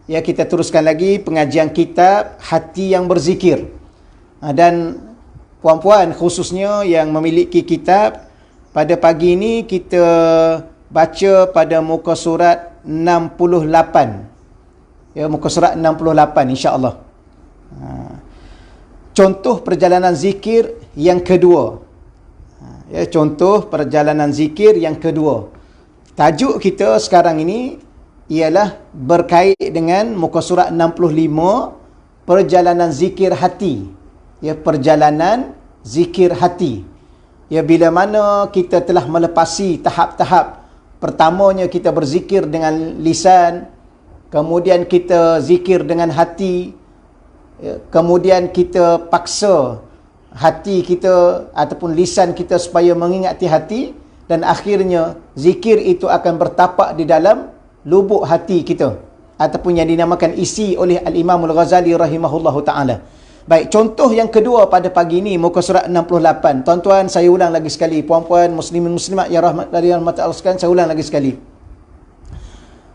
Ya, kita teruskan lagi pengajian kitab Hati yang Berzikir. Dan puan-puan khususnya yang memiliki kitab, pada pagi ini kita baca pada muka surat 68. Ya, muka surat 68 insya-Allah. Contoh perjalanan zikir yang kedua. Ya, contoh perjalanan zikir yang kedua. Tajuk kita sekarang ini ialah berkait dengan muka surat 65, perjalanan zikir hati. Ya, perjalanan zikir hati. Ya, bila mana kita telah melepasi tahap-tahap. Pertamanya kita berzikir dengan lisan, kemudian kita zikir dengan hati, ya, kemudian kita paksa hati kita ataupun lisan kita supaya mengingati hati, dan akhirnya zikir itu akan bertapak di dalam lubuk hati kita, ataupun yang dinamakan isi oleh Al-Imam Al-Ghazali rahimahullahu ta'ala. Baik, contoh yang kedua pada pagi ini, muka surat 68. Tuan-tuan, saya ulang lagi sekali. Puan-puan, muslimin muslimat yang rahmat dari rahmat Allah sekalian, saya ulang lagi sekali.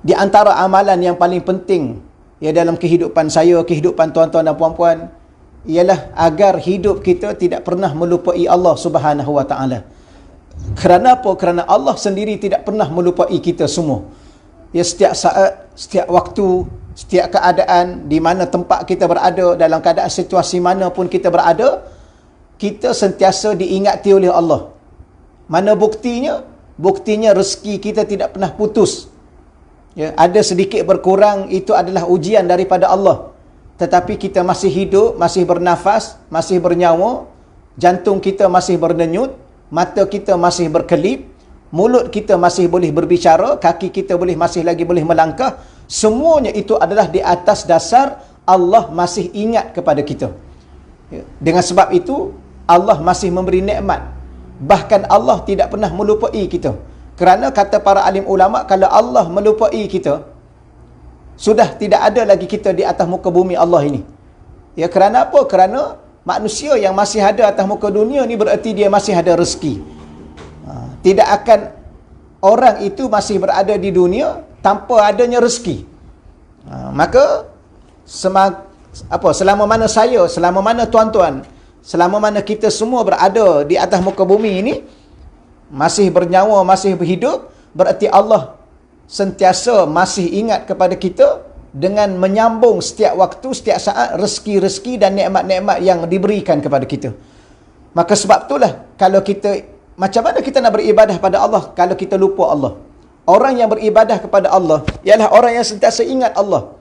Di antara amalan yang paling penting ya dalam kehidupan saya, kehidupan tuan-tuan dan puan-puan, ialah agar hidup kita tidak pernah melupai Allah Subhanahu wa taala. Kerana apa? Kerana Allah sendiri tidak pernah melupai kita semua. Ya, setiap saat, setiap waktu, setiap keadaan, di mana tempat kita berada, dalam keadaan situasi mana pun kita berada, kita sentiasa diingati oleh Allah. Mana buktinya? Buktinya rezeki kita tidak pernah putus. Ya, ada sedikit berkurang, itu adalah ujian daripada Allah. Tetapi kita masih hidup, masih bernafas, masih bernyawa, jantung kita masih berdenyut, mata kita masih berkelip, mulut kita masih boleh berbicara, kaki kita masih lagi boleh melangkah. Semuanya itu adalah di atas dasar Allah masih ingat kepada kita. Dengan sebab itu, Allah masih memberi nikmat. Bahkan Allah tidak pernah melupai kita. Kerana kata para alim ulama, kalau Allah melupai kita, sudah tidak ada lagi kita di atas muka bumi Allah ini. Ya, kerana apa? Kerana manusia yang masih ada atas muka dunia ni bererti dia masih ada rezeki. Tidak akan orang itu masih berada di dunia tanpa adanya rezeki. Maka selama mana saya, selama mana tuan-tuan, selama mana kita semua berada di atas muka bumi ini, masih bernyawa, masih berhidup, berarti Allah sentiasa masih ingat kepada kita dengan menyambung setiap waktu, setiap saat rezeki-rezeki dan nikmat-nikmat yang diberikan kepada kita. Maka sebab itulah, kalau kita, macam mana kita nak beribadah pada Allah kalau kita lupa Allah? Orang yang beribadah kepada Allah ialah orang yang sentiasa ingat Allah.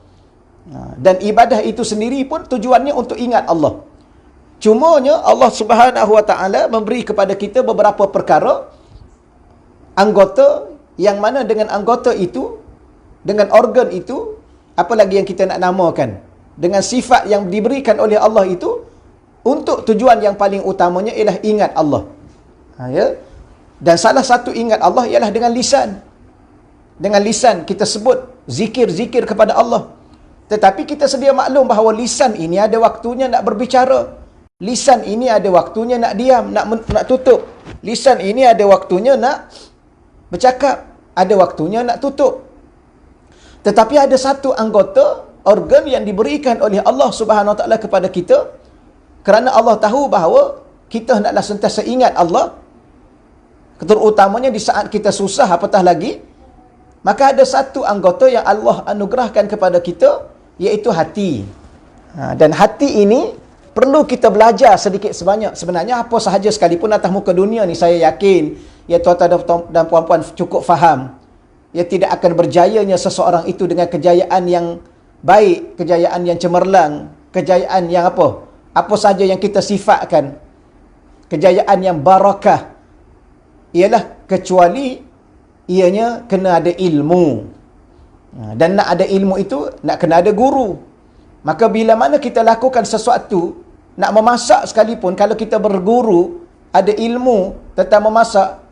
Dan ibadah itu sendiri pun tujuannya untuk ingat Allah. Cumanya Allah Subhanahu wa taala memberi kepada kita beberapa perkara, anggota, yang mana dengan anggota itu, dengan organ itu, apa lagi yang kita nak namakan, dengan sifat yang diberikan oleh Allah itu, untuk tujuan yang paling utamanya ialah ingat Allah. Ya? Dan salah satu ingat Allah ialah dengan lisan. Dengan lisan kita sebut zikir-zikir kepada Allah. Tetapi kita sedia maklum bahawa lisan ini ada waktunya nak berbicara. Lisan ini ada waktunya nak diam, nak tutup. Lisan ini ada waktunya nak bercakap, ada waktunya nak tutup. Tetapi ada satu anggota organ yang diberikan oleh Allah Subhanahu wa taala kepada kita, kerana Allah tahu bahawa kita hendaklah sentiasa ingat Allah, terutamanya di saat kita susah, apatah lagi. Maka ada satu anggota yang Allah anugerahkan kepada kita, iaitu hati. Dan hati ini perlu kita belajar sedikit sebanyak. Sebenarnya apa sahaja sekalipun atas muka dunia ni, saya yakin ya tuan-tuan dan puan-puan cukup faham, ya tidak akan berjayanya seseorang itu dengan kejayaan yang baik, kejayaan yang cemerlang, kejayaan yang apa sahaja yang kita sifatkan, kejayaan yang barakah, ialah kecuali ianya kena ada ilmu. Dan nak ada ilmu itu, nak kena ada guru. Maka bila mana kita lakukan sesuatu, nak memasak sekalipun, kalau kita berguru, ada ilmu tentang memasak,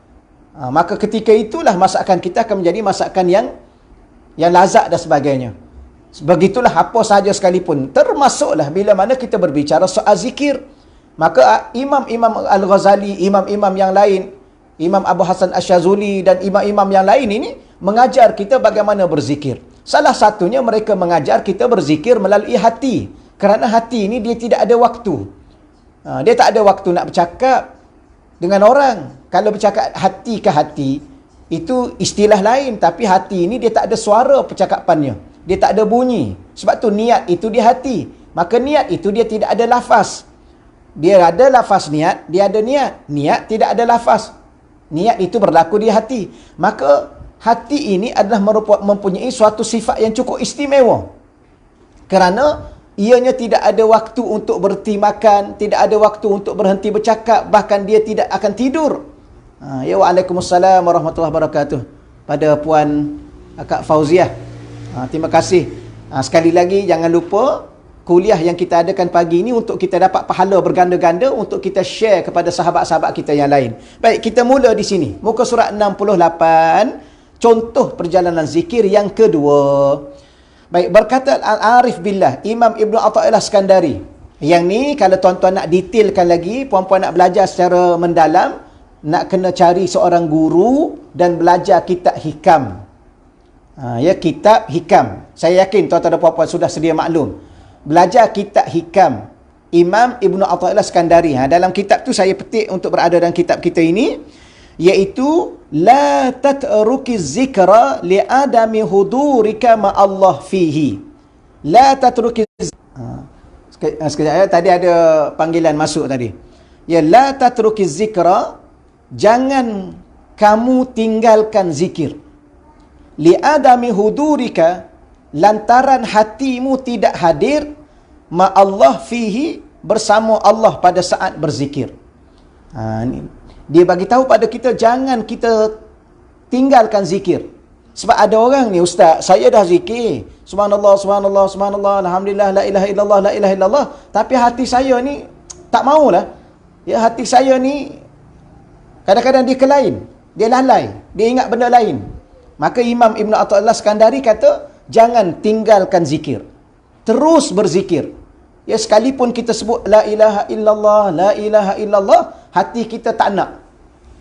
maka ketika itulah masakan kita akan menjadi masakan yang lazat dan sebagainya. Begitulah apa sahaja sekalipun, termasuklah bila mana kita berbicara soal zikir. Maka imam-imam Al-Ghazali, imam-imam yang lain, Imam Abu Hasan Asyazuli dan imam-imam yang lain ini mengajar kita bagaimana berzikir. Salah satunya mereka mengajar kita berzikir melalui hati. Kerana hati ini dia tidak ada waktu. Dia tak ada waktu nak bercakap dengan orang. Kalau bercakap hati ke hati, itu istilah lain. Tapi hati ini dia tak ada suara percakapannya. Dia tak ada bunyi. Sebab tu niat itu di hati. Maka niat itu dia tidak ada lafaz. Dia ada lafaz niat, dia ada niat. Niat tidak ada lafaz. Niat itu berlaku di hati. Maka hati ini adalah mempunyai suatu sifat yang cukup istimewa. Kerana ianya tidak ada waktu untuk berhenti makan, tidak ada waktu untuk berhenti bercakap, bahkan dia tidak akan tidur. Ya, waalaikumsalam warahmatullahi wabarakatuh. Pada Puan Kak Fauziah. Terima kasih. Sekali lagi jangan lupa kuliah yang kita adakan pagi ini untuk kita dapat pahala berganda-ganda untuk kita share kepada sahabat-sahabat kita yang lain. Baik, kita mula di sini. Muka surat 68, contoh perjalanan zikir yang kedua. Baik, berkata Al-Arif Billah, Imam Ibn Atha'illah Skandari. Yang ni, kalau tuan-tuan nak detailkan lagi, puan-puan nak belajar secara mendalam, nak kena cari seorang guru dan belajar kitab hikam. Ya, kitab hikam. Saya yakin tuan-tuan dan puan-puan sudah sedia maklum. Belajar kitab hikam Imam Ibn Atha'illah Skandari. Dalam kitab tu saya petik untuk berada dalam kitab kita ini, iaitu la tatruki zikra li adami hudurika ma Allah fihi. La tatruki sekejap ya, tadi ada panggilan masuk tadi. Ya, la tatruki zikra, jangan kamu tinggalkan zikir. Li adami hudurika, lantaran hatimu tidak hadir ma Allah fihi, bersama Allah pada saat berzikir. Ni dia bagi tahu pada kita jangan kita tinggalkan zikir. Sebab ada orang ni, ustaz, saya dah zikir, subhanallah, subhanallah, subhanallah, alhamdulillah, la ilaha illallah, la ilaha illallah, tapi hati saya ni tak maulah. Ya, hati saya ni kadang-kadang dia kelain, dia lalai, dia ingat benda lain. Maka Imam Ibn Atha'illah Skandari kata, jangan tinggalkan zikir. Terus berzikir. Ya, sekalipun kita sebut la ilaha illallah, la ilaha illallah, hati kita tak nak.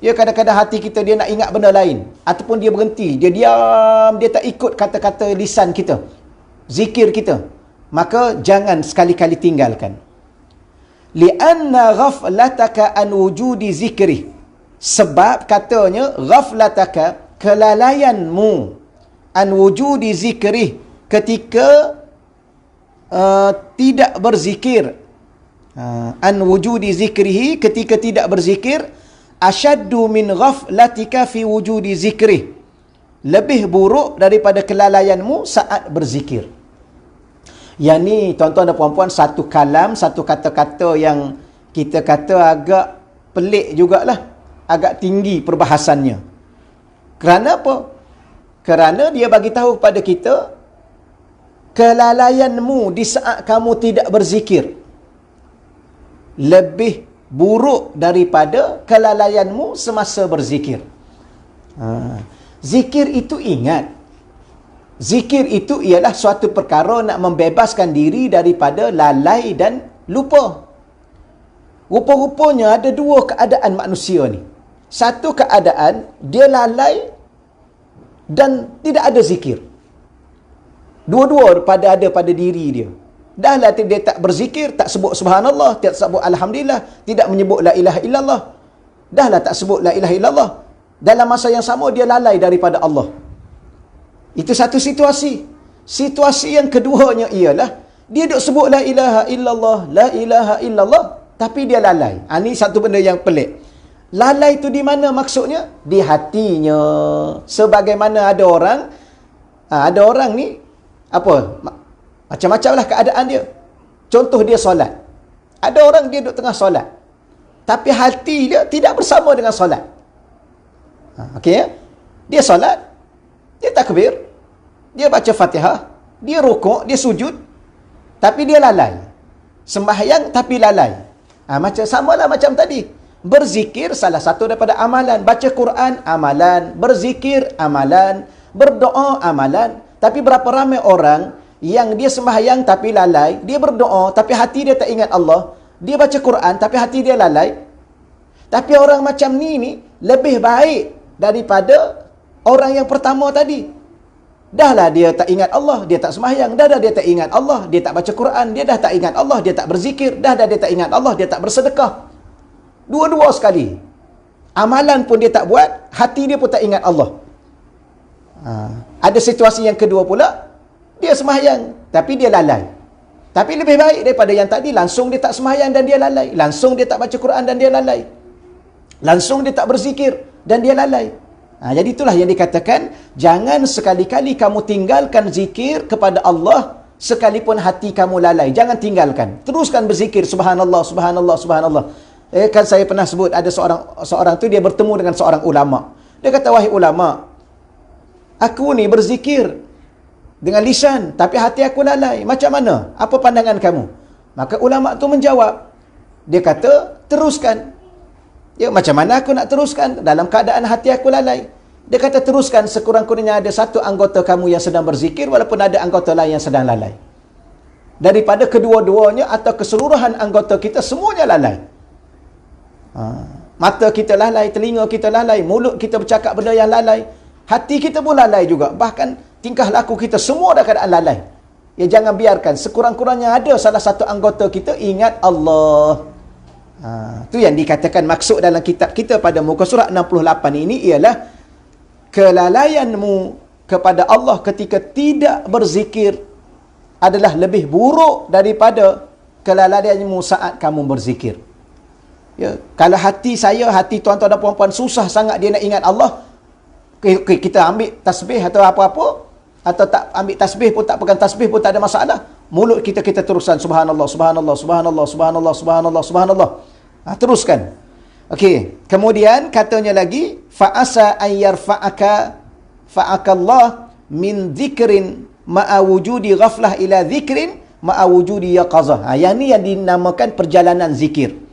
Ya, kadang-kadang hati kita dia nak ingat benda lain. Ataupun dia berhenti, dia diam, dia tak ikut kata-kata lisan kita, zikir kita. Maka jangan sekali-kali tinggalkan. Li'anna ghaflataka an wujudi zikri. Sebab katanya, ghaflataka, kelalaianmu, an wujudi zikri, ketika tidak berzikir. An wujudi zikrihi, ketika tidak berzikir, asyaddu min ghaflatika fi wujudi zikri, lebih buruk daripada kelalaianmu saat berzikir. Yang ni tuan-tuan dan puan-puan, satu kalam, satu kata-kata yang kita kata agak pelik jugalah, agak tinggi perbahasannya. Kerana apa? Kerana dia bagi tahu kepada kita, kelalaianmu di saat kamu tidak berzikir lebih buruk daripada kelalaianmu semasa berzikir. Zikir itu, ingat, zikir itu ialah suatu perkara nak membebaskan diri daripada lalai dan lupa. Rupa-rupanya ada dua keadaan manusia ni. Satu keadaan, dia lalai dan tidak ada zikir. Dua-dua ada pada diri dia. Dahlah dia tak berzikir, tak sebut subhanallah, tak sebut alhamdulillah, tidak menyebut la ilaha illallah. Dahlah tak sebut la ilaha illallah. Dalam masa yang sama dia lalai daripada Allah. Itu satu situasi. Situasi yang keduanya ialah dia duk sebut la ilaha illallah, la ilaha illallah, tapi dia lalai. Ini satu benda yang pelik. Lalai itu di mana maksudnya? Di hatinya. Sebagaimana ada orang ni apa? Macam-macam lah keadaan dia. Contoh dia solat. Ada orang dia duduk tengah solat, tapi hati dia tidak bersama dengan solat. Okey ya? Dia solat, dia takbir, dia baca Fatihah, dia rukuk, dia sujud, tapi dia lalai. Sembahyang tapi lalai. Samalah macam tadi. Berzikir salah satu daripada amalan. Baca Quran, amalan. Berzikir, amalan. Berdoa, amalan. Tapi berapa ramai orang yang dia sembahyang tapi lalai, dia berdoa tapi hati dia tak ingat Allah, dia baca Quran tapi hati dia lalai. Tapi orang macam ni lebih baik daripada orang yang pertama tadi. Dahlah dia tak ingat Allah, dia tak sembahyang. Dah dia tak ingat Allah, dia tak baca Quran. Dia dah tak ingat Allah, dia tak berzikir. Dah dia tak ingat Allah, dia tak bersedekah. Dua-dua sekali. Amalan pun dia tak buat, hati dia pun tak ingat Allah. Ada situasi yang kedua pula, dia sembahyang, tapi dia lalai. Tapi lebih baik daripada yang tadi, langsung dia tak sembahyang dan dia lalai. Langsung dia tak baca Quran dan dia lalai. Langsung dia tak berzikir dan dia lalai. Jadi itulah yang dikatakan, jangan sekali-kali kamu tinggalkan zikir kepada Allah sekalipun hati kamu lalai. Jangan tinggalkan. Teruskan berzikir, subhanallah, subhanallah, subhanallah. Kan saya pernah sebut, ada seorang tu dia bertemu dengan seorang ulama. Dia kata, wahai ulama, aku ni berzikir dengan lisan, tapi hati aku lalai. Macam mana? Apa pandangan kamu? Maka ulama tu menjawab. Dia kata, teruskan. Ya, macam mana aku nak teruskan dalam keadaan hati aku lalai? Dia kata, teruskan, sekurang-kurangnya ada satu anggota kamu yang sedang berzikir, walaupun ada anggota lain yang sedang lalai. Daripada kedua-duanya atau keseluruhan anggota kita, semuanya lalai. Mata kita lalai, telinga kita lalai, mulut kita bercakap benda yang lalai, hati kita pun lalai juga. Bahkan tingkah laku kita semua dalam keadaan lalai. Ya, jangan biarkan sekurang-kurangnya ada salah satu anggota kita ingat Allah. Itu yang dikatakan maksud dalam kitab kita pada muka surat 68 ini ialah kelalaianmu kepada Allah ketika tidak berzikir adalah lebih buruk daripada kelalaianmu saat kamu berzikir. Ya, kalau hati saya, hati tuan-tuan dan puan-puan susah sangat dia nak ingat Allah, kita ambil tasbih atau apa-apa, atau tak ambil tasbih pun, tak pegang tasbih pun tak ada masalah. Mulut kita teruskan subhanallah, subhanallah, subhanallah, subhanallah, subhanallah, subhanallah. Teruskan. Okey, kemudian katanya lagi, fa'asa an yarfa'aka fa'akallah min dzikrin ma'a wujudi ghaflah ila dzikrin ma'a wujudi yaqazah. Yang ni yang dinamakan perjalanan zikir.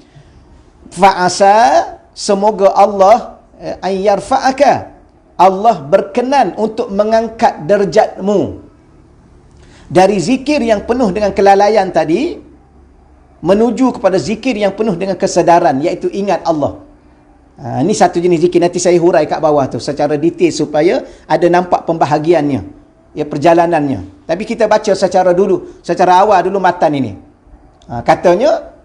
Fa'asa, semoga Allah an yarfa'aka, Allah berkenan untuk mengangkat derajatmu dari zikir yang penuh dengan kelalaian tadi menuju kepada zikir yang penuh dengan kesedaran, iaitu ingat Allah. Ini satu jenis zikir, nanti saya hurai kat bawah tu secara detail supaya ada nampak pembahagiannya, ya, perjalanannya. Tapi kita baca secara awal dulu matan ini. Katanya,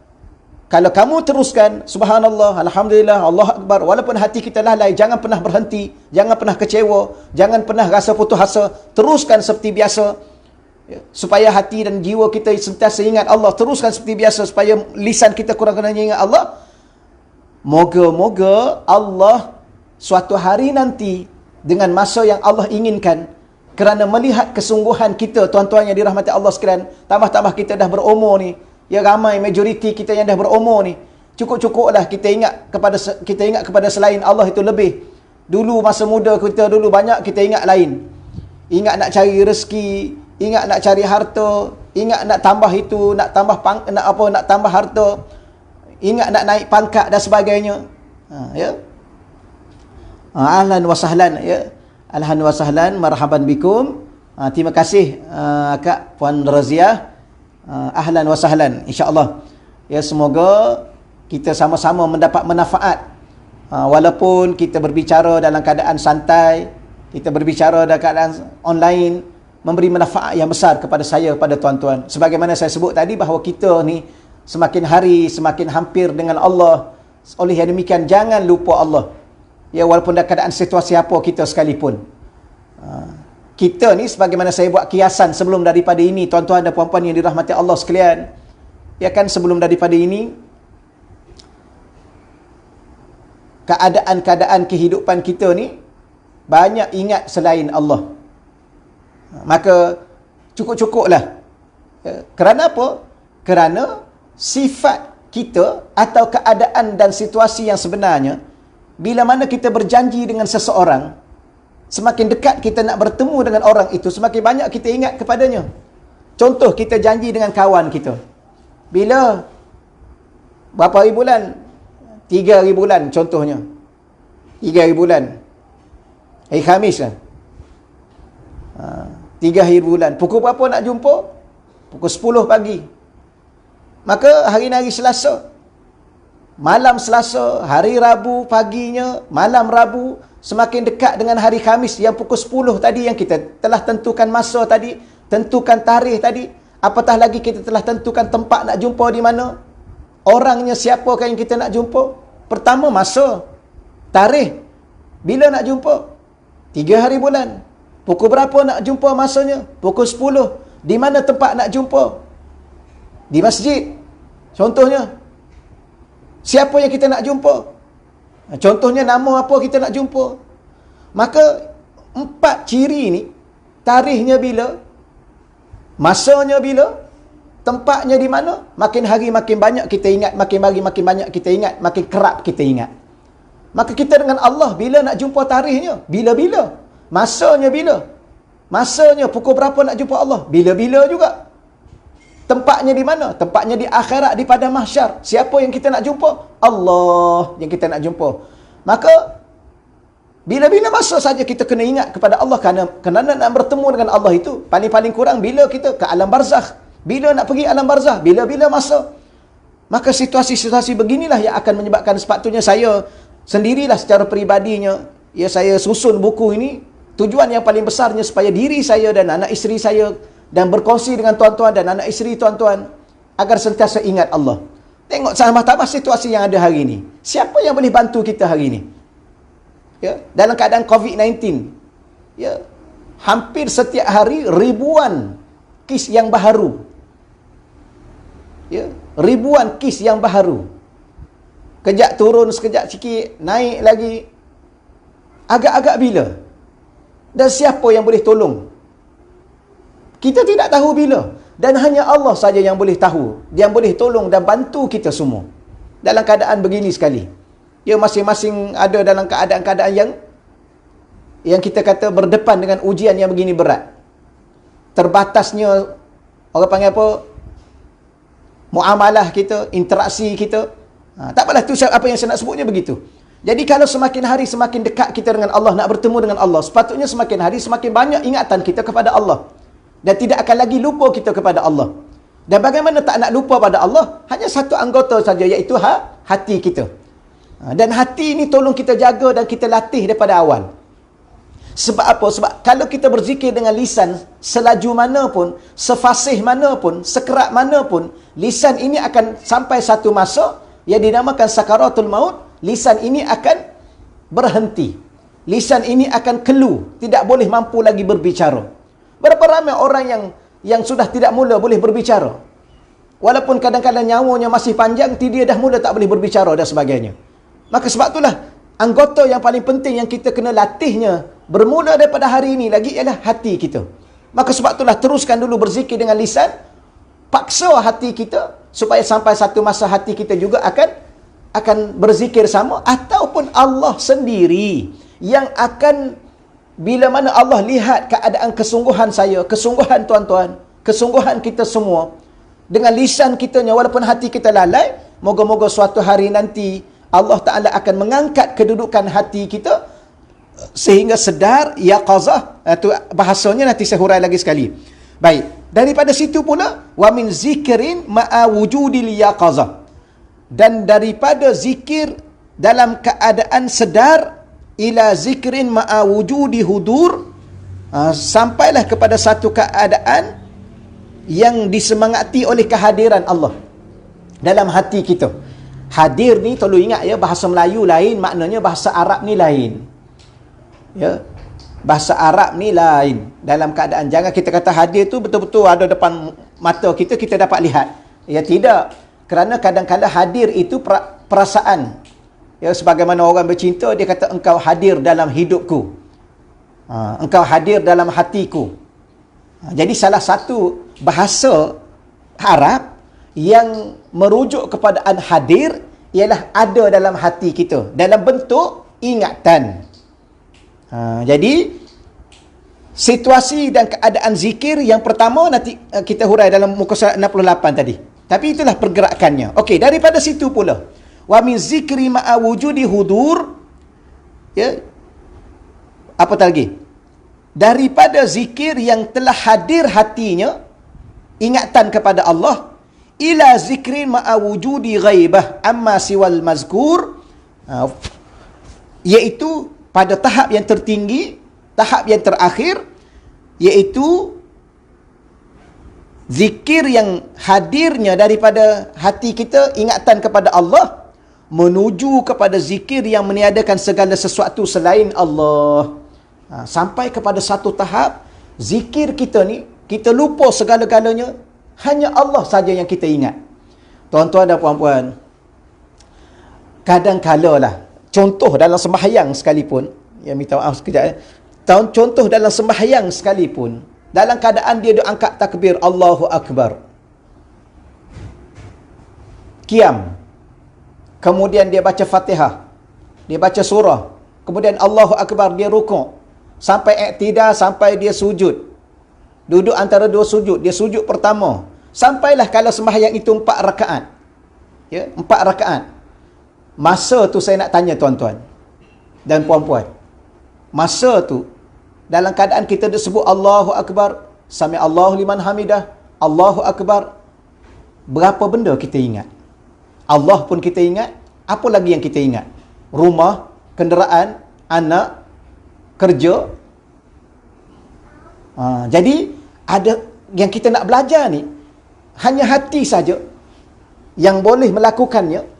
kalau kamu teruskan subhanallah, alhamdulillah, Allah akbar, walaupun hati kita lalai, jangan pernah berhenti, jangan pernah kecewa, jangan pernah rasa putus asa, teruskan seperti biasa, ya, supaya hati dan jiwa kita sentiasa ingat Allah. Teruskan seperti biasa supaya lisan kita kurang-kurangnya ingat Allah. Moga-moga Allah suatu hari nanti dengan masa yang Allah inginkan, kerana melihat kesungguhan kita, tuan-tuan yang dirahmati Allah sekalian, tambah-tambah kita dah berumur ni, ya, ramai majoriti kita yang dah berumur ni, cukup-cukuplah kita ingat kepada selain Allah itu lebih. Dulu masa muda kita dulu banyak kita ingat lain. Ingat nak cari rezeki, ingat nak cari harta, ingat nak tambah itu, nak tambah harta, ingat nak naik pangkat dan sebagainya. Ya. Ahlan wa sahlan, ya. Ahlan wa sahlan, marhaban bikum. Terima kasih Kak Puan Raziah. Ahlan wa sahlan, insya-Allah. Ya, semoga kita sama-sama mendapat manfaat. Walaupun kita berbicara dalam keadaan santai, kita berbicara dalam keadaan online, memberi manfaat yang besar kepada saya, kepada tuan-tuan. Sebagaimana saya sebut tadi bahawa kita ni semakin hari semakin hampir dengan Allah. Oleh yang demikian, jangan lupa Allah. Ya, walaupun dalam keadaan situasi apa kita sekalipun. Kita ni, sebagaimana saya buat kiasan sebelum daripada ini, tuan-tuan dan puan-puan yang dirahmati Allah sekalian, ya kan, sebelum daripada ini, keadaan-keadaan kehidupan kita ni banyak ingat selain Allah. Maka cukup-cukuplah. Kerana apa? Kerana sifat kita atau keadaan dan situasi yang sebenarnya, bila mana kita berjanji dengan seseorang, semakin dekat kita nak bertemu dengan orang itu, semakin banyak kita ingat kepadanya. Contoh, kita janji dengan kawan kita. Bila? Berapa hari bulan? 3 hari bulan contohnya. 3 hari bulan. Hari Khamis kan? 3 hari bulan. Pukul berapa nak jumpa? Pukul 10 pagi. Maka hari ni hari Selasa. Malam Selasa, hari Rabu paginya, malam Rabu, semakin dekat dengan hari Khamis yang pukul 10 tadi yang kita telah tentukan masa tadi, tentukan tarikh tadi, apatah lagi kita telah tentukan tempat nak jumpa di mana, orangnya siapakah yang kita nak jumpa. Pertama masa, tarikh, bila nak jumpa, 3 hari bulan, pukul berapa nak jumpa masanya, pukul 10, di mana tempat nak jumpa, di masjid contohnya, siapa yang kita nak jumpa, contohnya nama apa kita nak jumpa. Maka 4 ciri ni, tarikhnya bila, masanya bila, tempatnya di mana, makin hari makin banyak kita ingat, makin hari makin banyak kita ingat, makin kerap kita ingat. Maka kita dengan Allah, bila nak jumpa tarikhnya, bila-bila, masanya bila, masanya pukul berapa nak jumpa Allah, bila-bila juga. Tempatnya di mana? Tempatnya di akhirat, di padang mahsyar. Siapa yang kita nak jumpa? Allah yang kita nak jumpa. Maka bila-bila masa saja kita kena ingat kepada Allah, kerana nak bertemu dengan Allah itu paling-paling kurang bila kita ke alam barzakh. Bila nak pergi alam barzakh? Bila-bila masa. Maka situasi-situasi beginilah yang akan menyebabkan, sepatutnya saya sendirilah secara peribadinya, ya, saya susun buku ini, tujuan yang paling besarnya supaya diri saya dan anak isteri saya, dan berkongsi dengan tuan-tuan dan anak isteri tuan-tuan, agar sentiasa ingat Allah. Tengok sama-sama situasi yang ada hari ini. Siapa yang boleh bantu kita hari ini? Ya, dalam keadaan COVID-19, ya, hampir setiap hari ribuan kes yang baharu. Ya, ribuan kes yang baharu. Kejap turun, sekejap sikit, naik lagi. Agak-agak bila? Dan siapa yang boleh tolong? Kita tidak tahu bila. Dan hanya Allah saja yang boleh tahu, yang boleh tolong dan bantu kita semua dalam keadaan begini sekali. Ya, masing-masing ada dalam keadaan-keadaan yang kita kata berdepan dengan ujian yang begini berat. Terbatasnya, orang panggil apa, muamalah kita, interaksi kita. Tak apalah, tu apa yang saya nak sebutnya begitu. Jadi kalau semakin hari semakin dekat kita dengan Allah, nak bertemu dengan Allah, sepatutnya semakin hari semakin banyak ingatan kita kepada Allah. Dan tidak akan lagi lupa kita kepada Allah. Dan bagaimana tak nak lupa pada Allah? Hanya satu anggota saja, iaitu hati kita. Dan hati ini tolong kita jaga dan kita latih daripada awal. Sebab apa? Sebab kalau kita berzikir dengan lisan, selaju mana pun, sefasih mana pun, sekerat mana pun, lisan ini akan sampai satu masa yang dinamakan sakaratul maut. Lisan ini akan berhenti. Lisan ini akan kelu, tidak boleh mampu lagi berbicara. Berapa ramai orang yang sudah tidak mula boleh berbicara. Walaupun kadang-kadang nyawanya masih panjang, dia dah mula tak boleh berbicara dan sebagainya. Maka sebab itulah, anggota yang paling penting yang kita kena latihnya, bermula daripada hari ini lagi, ialah hati kita. Maka sebab itulah, teruskan dulu berzikir dengan lisan, paksa hati kita, supaya sampai satu masa hati kita juga akan berzikir sama, ataupun Allah sendiri yang akan, bila mana Allah lihat keadaan kesungguhan saya, kesungguhan tuan-tuan, kesungguhan kita semua, dengan lisan kitanya, walaupun hati kita lalai, moga-moga suatu hari nanti Allah Ta'ala akan mengangkat kedudukan hati kita, sehingga sedar, yaqazah, itu bahasanya nanti saya hurai lagi sekali. Baik, daripada situ pula, wa min zikrin ma'a wujudil yaqazah. Dan daripada zikir dalam keadaan sedar, ila zikrin ma'a wujudi hudur, sampailah kepada satu keadaan yang disemangati oleh kehadiran Allah dalam hati kita. Hadir ni tolong ingat ya, bahasa Melayu lain, maknanya bahasa Arab ni lain. Ya, bahasa Arab ni lain. Dalam keadaan, jangan kita kata hadir tu betul-betul ada depan mata kita, kita dapat lihat. Ya, tidak. Kerana kadang-kadang hadir itu perasaan. Ya, sebagaimana orang bercinta, dia kata engkau hadir dalam hidupku. Engkau hadir dalam hatiku. Jadi salah satu bahasa Arab yang merujuk kepada hadir ialah ada dalam hati kita, dalam bentuk ingatan. Jadi situasi dan keadaan zikir yang pertama nanti kita hurai dalam muka surat 68 tadi. Tapi itulah pergerakannya. Okey, daripada situ pula, wa min zikri ma'a wujudi hudur, ya, apa lagi? Daripada zikir yang telah hadir hatinya, ingatan kepada Allah, ila zikrin ma'a wujudi ghaibah amma siwal mazkur, iaitu pada tahap yang tertinggi, tahap yang terakhir, iaitu zikir yang hadirnya daripada hati kita, ingatan kepada Allah, menuju kepada zikir yang meniadakan segala sesuatu selain Allah. Sampai kepada satu tahap, zikir kita ni, kita lupa segala-galanya, hanya Allah saja yang kita ingat. Tuan-tuan dan puan-puan, kadang-kala lah, contoh dalam sembahyang sekalipun, ya minta maaf sekejap, contoh dalam sembahyang sekalipun, dalam keadaan dia angkat takbir Allahu Akbar, qiyam, kemudian dia baca Fatihah, dia baca surah, kemudian Allahu Akbar, dia rukuk, sampai iktidal, sampai dia sujud, duduk antara dua sujud, dia sujud pertama, sampailah kalau sembahyang itu 4 rakaat, ya, 4 rakaat. Masa tu saya nak tanya tuan-tuan dan puan-puan, masa tu dalam keadaan kita disebut Allahu Akbar, Sami Allahu liman hamidah, Allahu Akbar, berapa benda kita ingat? Allah pun kita ingat, apa lagi yang kita ingat? Rumah, kenderaan, anak, kerja. Jadi ada yang kita nak belajar ni, hanya hati saja yang boleh melakukannya,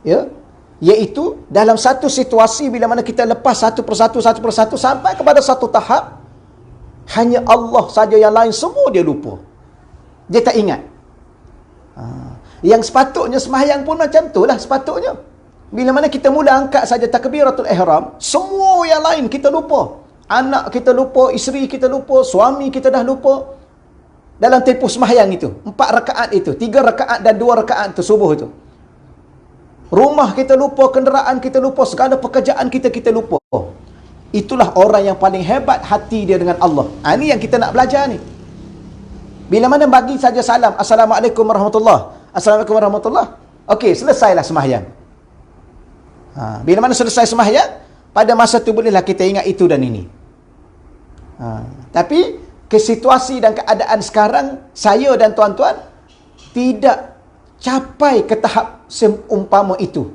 ya, iaitu dalam satu situasi bila mana kita lepas satu persatu sampai kepada satu tahap, hanya Allah saja, yang lain semua dia lupa, dia tak ingat. Yang sepatutnya sembahyang pun macam tu lah sepatutnya. Bila mana kita mula angkat saja takbiratul ihram, semua yang lain kita lupa. Anak kita lupa, isteri kita lupa, suami kita dah lupa. Dalam tempoh sembahyang itu, 4 rakaat itu, 3 rakaat dan 2 rakaat itu subuh itu. Rumah kita lupa, kenderaan kita lupa, segala pekerjaan kita lupa. Itulah orang yang paling hebat hati dia dengan Allah. Ini yang kita nak belajar ni. Bila mana bagi saja salam, Assalamualaikum warahmatullahi, Assalamualaikum warahmatullahi, okey, selesailah sembahyang. Bila mana selesai sembahyang, pada masa tu bolehlah kita ingat itu dan ini. Tapi ke situasi dan keadaan sekarang, saya dan tuan-tuan tidak capai ke tahap seumpama itu.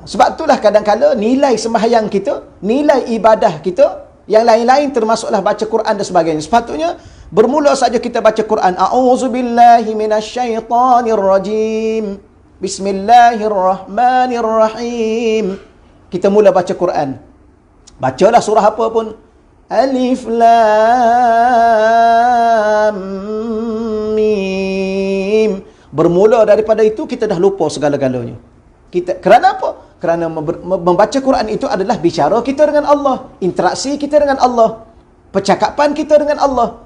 Sebab itulah kadang-kala nilai sembahyang kita, nilai ibadah kita, yang lain-lain termasuklah baca Quran dan sebagainya, sepatutnya bermula saja kita baca Quran, a'udzubillahi minasyaitanirrajim, bismillahirrahmanirrahim, kita mula baca Quran. Bacalah surah apa pun, Alif Lam Mim. Bermula daripada itu kita dah lupa segala-galanya. Kerana apa? Kerana membaca Quran itu adalah bicara kita dengan Allah, interaksi kita dengan Allah, percakapan kita dengan Allah.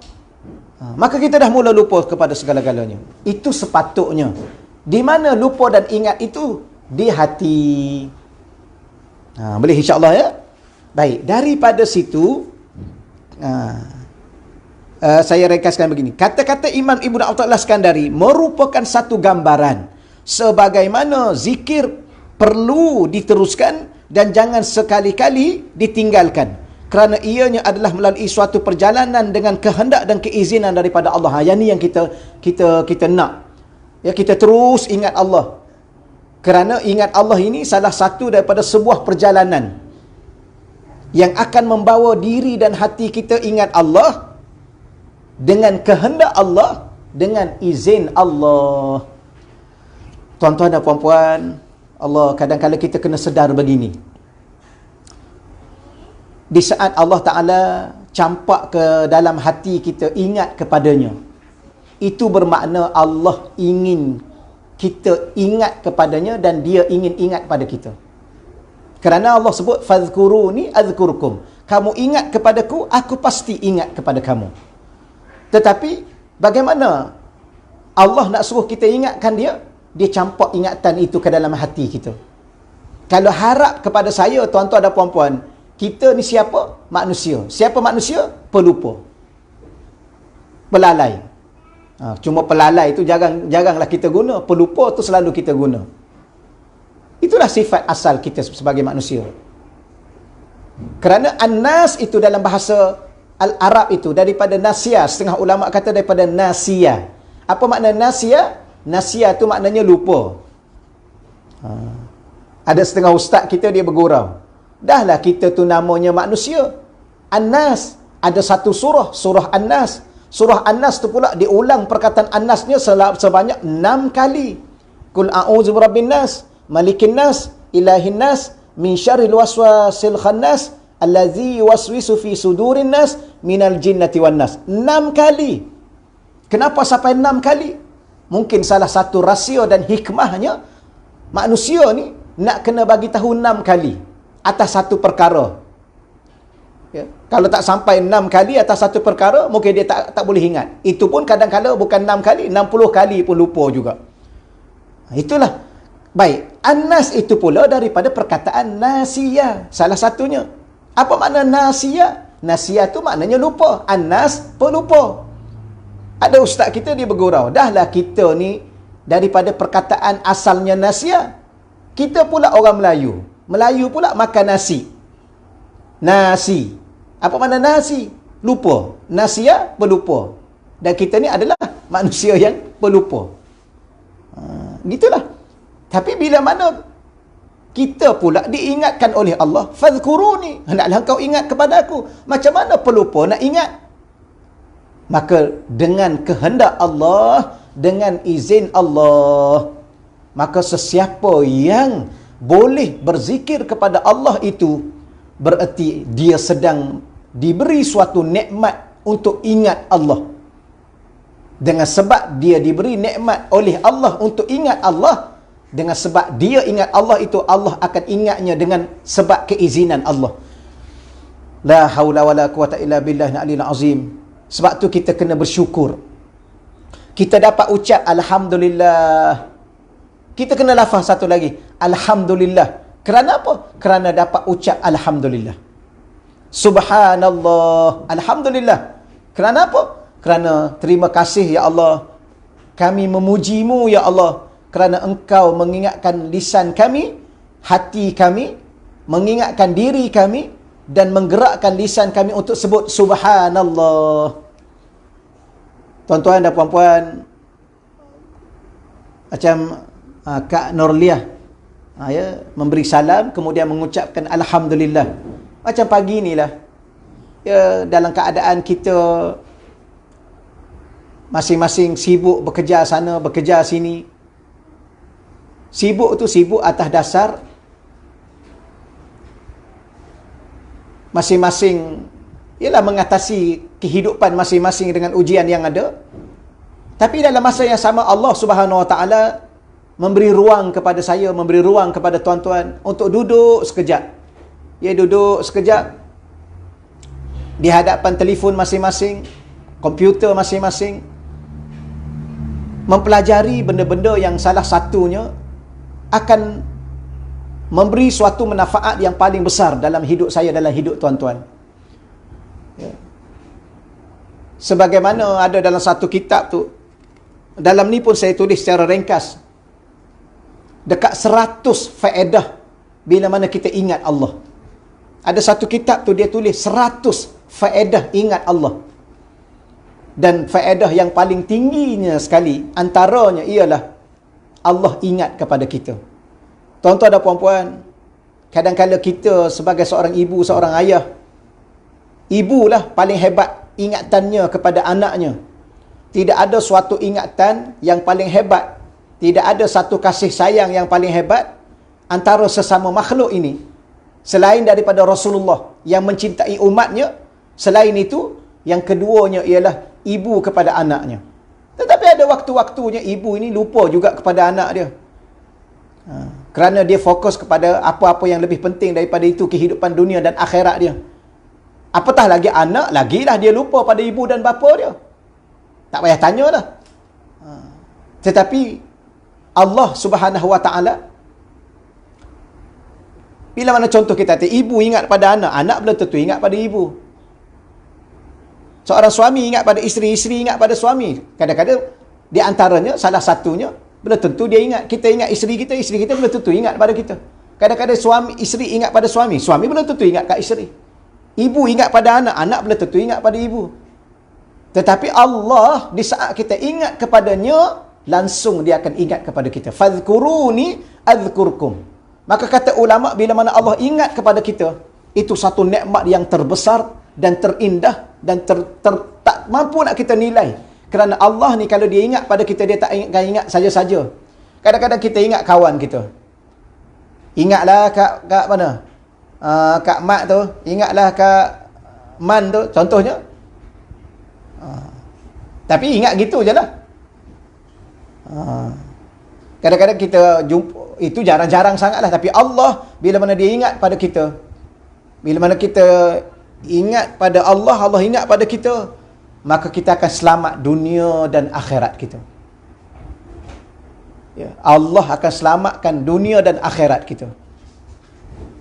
Maka kita dah mula lupa kepada segala-galanya. Itu sepatutnya. Di mana lupa dan ingat itu? Di hati. Boleh insya-Allah ya? Baik, daripada situ saya rekaskan begini. Kata-kata Imam Ibn Athaillah Iskandari merupakan satu gambaran sebagaimana zikir perlu diteruskan dan jangan sekali-kali ditinggalkan, kerana ianya adalah melalui suatu perjalanan dengan kehendak dan keizinan daripada Allah. Yang ni yang kita nak. Ya, kita terus ingat Allah. Kerana ingat Allah ini salah satu daripada sebuah perjalanan yang akan membawa diri dan hati kita ingat Allah dengan kehendak Allah, dengan izin Allah. Tuan-tuan dan puan-puan, Allah, kadang-kadang kita kena sedar begini. Di saat Allah Ta'ala campak ke dalam hati kita, ingat kepadanya, itu bermakna Allah ingin kita ingat kepadanya dan dia ingin ingat pada kita. Kerana Allah sebut, fadhkuruni adhkurukum. Kamu ingat kepadaku, aku pasti ingat kepada kamu. Tetapi bagaimana Allah nak suruh kita ingatkan dia? Dia campak ingatan itu ke dalam hati kita. Kalau harap kepada saya, tuan-tuan dan puan-puan, kita ni siapa? Manusia. Siapa manusia? Pelupa, pelalai. Cuma pelalai itu jaranglah kita guna. Pelupa tu selalu kita guna. Itulah sifat asal kita sebagai manusia. Kerana an-nas itu dalam bahasa Al-Arab itu daripada nasia. Setengah ulama kata daripada nasia. Apa makna nasia? Nasia tu maknanya lupa. Ada setengah ustaz kita dia bergurau. Dahlah kita tu namanya manusia. An-Nas. Ada satu surah, surah An-Nas. Surah An-Nas tu pula diulang perkataan An-Nasnya sebanyak 6 kali. Qul a'udzu birabbin nas, malikin nas, ilahin nas, min syarril waswasil khannas, allazi yuwaswisu fi sudurin nas, minal jinnati wan nas. 6 kali. Kenapa sampai 6 kali? Mungkin salah satu rahsia dan hikmahnya, manusia ni nak kena bagi tahu 6 kali atas satu perkara. Ya. Kalau tak sampai 6 kali atas satu perkara, mungkin dia tak boleh ingat. Itu pun kadang-kadang bukan 6 kali, 60 kali pun lupa juga. Itulah. Baik. An-Nas itu pula daripada perkataan nasiya. Salah satunya. Apa makna nasiya? Nasiya tu maknanya lupa. An-Nas pelupa. Ada ustaz kita dia bergurau. Dahlah kita ni daripada perkataan asalnya nasiya. Kita pula orang Melayu. Melayu pula makan nasi. Nasi. Apa makna nasi? Lupa. Nasiya berlupa. Dan kita ni adalah manusia yang berlupa. Gitulah. Tapi bila mana kita pula diingatkan oleh Allah, fadhkuruni, hendaklah engkau ingat kepada aku. Macam mana pelupa nak ingat? Maka dengan kehendak Allah, dengan izin Allah, maka sesiapa yang boleh berzikir kepada Allah itu, bererti dia sedang diberi suatu nikmat untuk ingat Allah. Dengan sebab dia diberi nikmat oleh Allah untuk ingat Allah, dengan sebab dia ingat Allah itu, Allah akan ingatnya dengan sebab keizinan Allah. La haula wala quwata illa billahil aliyil azim. Sebab tu kita kena bersyukur. Kita dapat ucap alhamdulillah. Kita kena lafaz satu lagi, alhamdulillah. Kerana apa? Kerana dapat ucap alhamdulillah. Subhanallah, alhamdulillah. Kerana apa? Kerana terima kasih ya Allah, kami memujimu ya Allah, kerana engkau mengingatkan lisan kami, hati kami, mengingatkan diri kami, dan menggerakkan lisan kami untuk sebut subhanallah. Tuan-tuan dan puan-puan, macam Kak Nurliah, ya, memberi salam kemudian mengucapkan alhamdulillah. Macam pagi inilah, ya, dalam keadaan kita masing-masing sibuk bekerja sana, bekerja sini. Sibuk tu sibuk atas dasar masing-masing ialah mengatasi kehidupan masing-masing dengan ujian yang ada. Tapi dalam masa yang sama Allah Subhanahu Wa Taala memberi ruang kepada saya, memberi ruang kepada tuan-tuan untuk duduk sekejap. Ya, duduk sekejap di hadapan telefon masing-masing, komputer masing-masing, mempelajari benda-benda yang salah satunya akan memberi suatu manfaat yang paling besar dalam hidup saya, dalam hidup tuan-tuan. Ya. Sebagaimana ada dalam satu kitab tu, dalam ni pun saya tulis secara ringkas, dekat 100 faedah bila mana kita ingat Allah. Ada satu kitab tu dia tulis 100 faedah ingat Allah. Dan faedah yang paling tingginya sekali antaranya ialah Allah ingat kepada kita. Tuan-tuan dan puan-puan, kadang-kadang kita sebagai seorang ibu, seorang ayah, ibulah paling hebat ingatannya kepada anaknya. Tidak ada suatu ingatan yang paling hebat, tidak ada satu kasih sayang yang paling hebat antara sesama makhluk ini selain daripada Rasulullah yang mencintai umatnya. Selain itu, yang keduanya ialah ibu kepada anaknya. Tetapi ada waktu-waktunya ibu ini lupa juga kepada anak dia. Kerana dia fokus kepada apa-apa yang lebih penting daripada itu, kehidupan dunia dan akhirat dia. Apatah lagi anak, lagilah dia lupa pada ibu dan bapa dia. Tak payah tanya dah. Tetapi Allah Subhanahu Wa Taala, bila mana contoh kita kata ibu ingat pada anak, anak belum tentu ingat pada ibu. Seorang suami ingat pada isteri, isteri ingat pada suami. Kadang-kadang di antaranya, salah satunya, belum tentu dia ingat. Kita ingat isteri kita belum tentu ingat pada kita. Kadang-kadang suami, isteri ingat pada suami, suami belum tentu ingat kat isteri. Ibu ingat pada anak, anak belum tentu ingat pada ibu. Tetapi Allah, di saat kita ingat kepadanya, langsung dia akan ingat kepada kita. Fadhkuruni adhkurkum. Maka kata ulama, bila mana Allah ingat kepada kita, itu satu nikmat yang terbesar dan terindah dan tak mampu nak kita nilai. Kerana Allah ni kalau dia ingat pada kita, dia tak ingat saja-saja. Kadang-kadang kita ingat kawan kita. Ingatlah kat mana? Kak Mat tu, ingatlah Kak Man tu, contohnya. Tapi ingat gitu je lah. Kadang-kadang kita jumpa, itu jarang-jarang sangat lah. Tapi Allah, bila mana dia ingat pada kita, bila mana kita ingat pada Allah, Allah ingat pada kita, maka kita akan selamat dunia dan akhirat kita. Ya, Allah akan selamatkan dunia dan akhirat kita.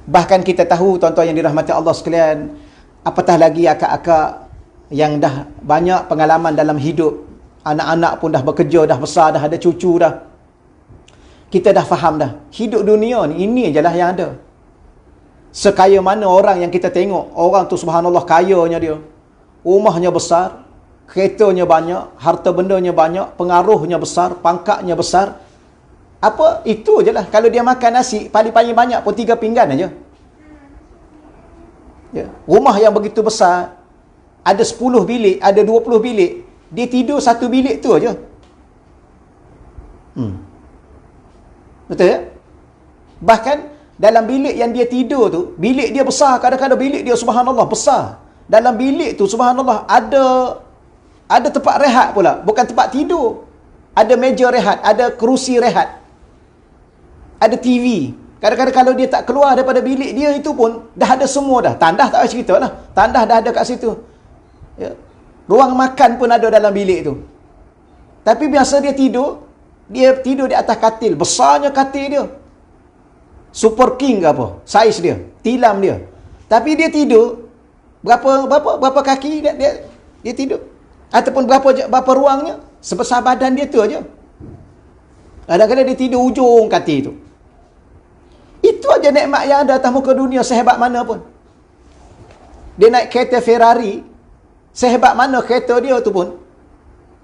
Bahkan kita tahu, tuan-tuan yang dirahmati Allah sekalian, apatah lagi akak-akak yang dah banyak pengalaman dalam hidup, anak-anak pun dah bekerja, dah besar, dah ada cucu dah. Kita dah faham dah, hidup dunia ni, ini je lah yang ada. Sekaya mana orang yang kita tengok, orang tu subhanallah kayanya dia, rumahnya besar, keretanya banyak, harta bendanya banyak, pengaruhnya besar, pangkatnya besar. Apa? Itu je lah. Kalau dia makan nasi, paling-paling banyak pun 3 pinggan aja. Ya. Rumah yang begitu besar, ada 10 bilik, ada 20 bilik, dia tidur 1 bilik tu aja. Betul ya? Bahkan dalam bilik yang dia tidur tu, bilik dia besar, kadang-kadang bilik dia subhanallah besar. Dalam bilik tu subhanallah ada tempat rehat pula, bukan tempat tidur. Ada meja rehat, ada kerusi rehat, ada TV. Kadang-kadang kalau dia tak keluar daripada bilik dia itu pun, dah ada semua dah. Tandah tak payah cerita lah. Tandah dah ada kat situ. Ya. Ruang makan pun ada dalam bilik tu. Tapi biasa dia tidur di atas katil. Besarnya katil dia. Super king ke apa? Saiz dia. Tilam dia. Tapi dia tidur, berapa kaki dia tidur. Ataupun berapa ruangnya, sebesar badan dia tu aja. Kadang-kadang dia tidur ujung katil tu. Itu aja nikmat yang ada atas muka dunia, sehebat mana pun. Dia naik kereta Ferrari, sehebat mana kereta dia tu pun.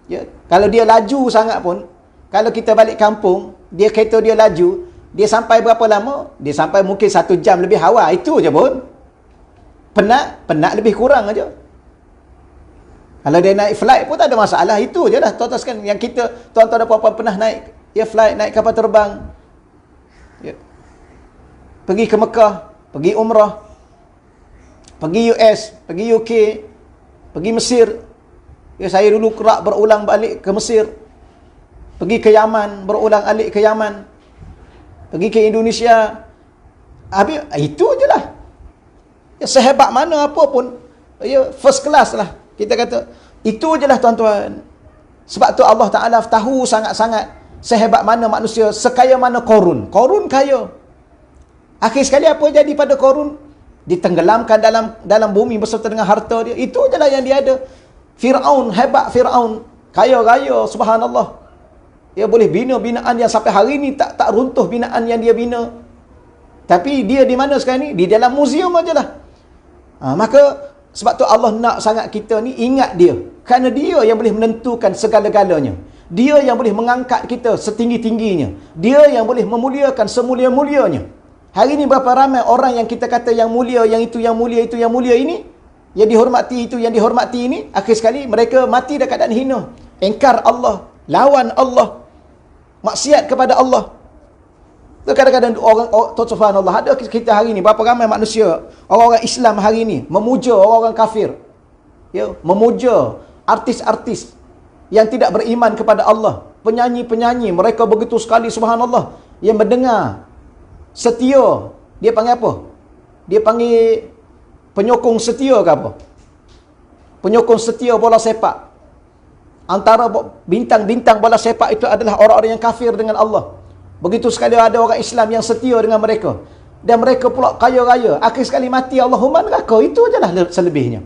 Ya, kalau dia laju sangat pun, kalau kita balik kampung, dia kereta dia laju, dia sampai berapa lama? Dia sampai mungkin 1 jam lebih awal, itu je pun. Penat lebih kurang aja. Kalau dia naik flight pun tak ada masalah, itu je lah. Tuan-tuan sekalian, yang kita, tuan-tuan dan puan-puan pernah naik flight, naik kapal terbang. Ya. Pergi ke Mekah, pergi umrah, pergi US, pergi UK, pergi Mesir. Ya, saya dulu kerap berulang balik ke Mesir. Pergi ke Yaman, berulang alik ke Yaman. Pergi ke Indonesia. Habis, itu je lah. Ya, sehebat mana apa pun, ya, first class lah. Kita kata, itu je lah tuan-tuan. Sebab tu Allah Ta'ala tahu sangat-sangat sehebat mana manusia, sekaya mana Korun. Korun kaya. Akhir sekali apa jadi pada Korun? Ditenggelamkan dalam bumi beserta dengan harta dia. Itu je lah yang dia ada. Fir'aun, hebat Fir'aun. Kaya-kaya, subhanallah. Dia boleh bina binaan yang sampai hari ni tak runtuh binaan yang dia bina. Tapi dia di mana sekarang ni? Di dalam muzium aja lah. Maka sebab tu Allah nak sangat kita ni ingat dia. Kerana dia yang boleh menentukan segala-galanya. Dia yang boleh mengangkat kita setinggi-tingginya. Dia yang boleh memuliakan semulia-mulianya. Hari ni berapa ramai orang yang kita kata yang mulia, yang itu yang mulia, itu yang mulia ini, yang dihormati itu, yang dihormati ini, akhir sekali mereka mati dalam keadaan hina. Engkar Allah, lawan Allah, maksiat kepada Allah. Kadang-kadang orang, subhanallah, ada kita hari ni, berapa ramai manusia, orang-orang Islam hari ni, memuja orang-orang kafir. Ya, memuja artis-artis yang tidak beriman kepada Allah. Penyanyi-penyanyi, mereka begitu sekali, subhanallah, yang mendengar setia. Dia panggil apa? Dia panggil penyokong setia ke apa? Penyokong setia bola sepak. Antara bintang-bintang bola sepak itu adalah orang-orang yang kafir dengan Allah. Begitu sekali ada orang Islam yang setia dengan mereka. Dan mereka pula kaya-raya. Akhir sekali mati, Allahumma neraka. Itu je lah selebihnya.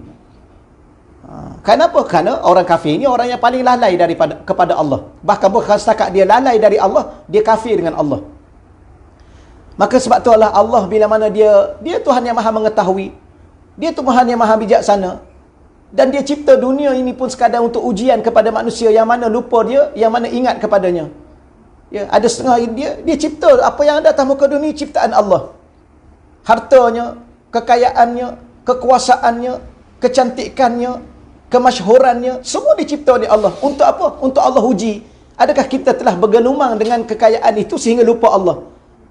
Kenapa? Kerana orang kafir ni orang yang paling lalai kepada Allah. Bahkan bukan setakat dia lalai dari Allah, dia kafir dengan Allah. Maka sebab tu Allah bila mana dia Tuhan yang maha mengetahui. Dia Tuhan yang maha bijaksana. Dan dia cipta dunia ini pun sekadar untuk ujian kepada manusia yang mana lupa dia, yang mana ingat kepadanya. Ya, ada setengah dia cipta apa yang ada atas muka dunia ciptaan Allah. Hartanya, kekayaannya, kekuasaannya, kecantikannya, kemasyhurannya, semua dicipta oleh Allah. Untuk apa? Untuk Allah uji. Adakah kita telah bergelumang dengan kekayaan itu sehingga lupa Allah?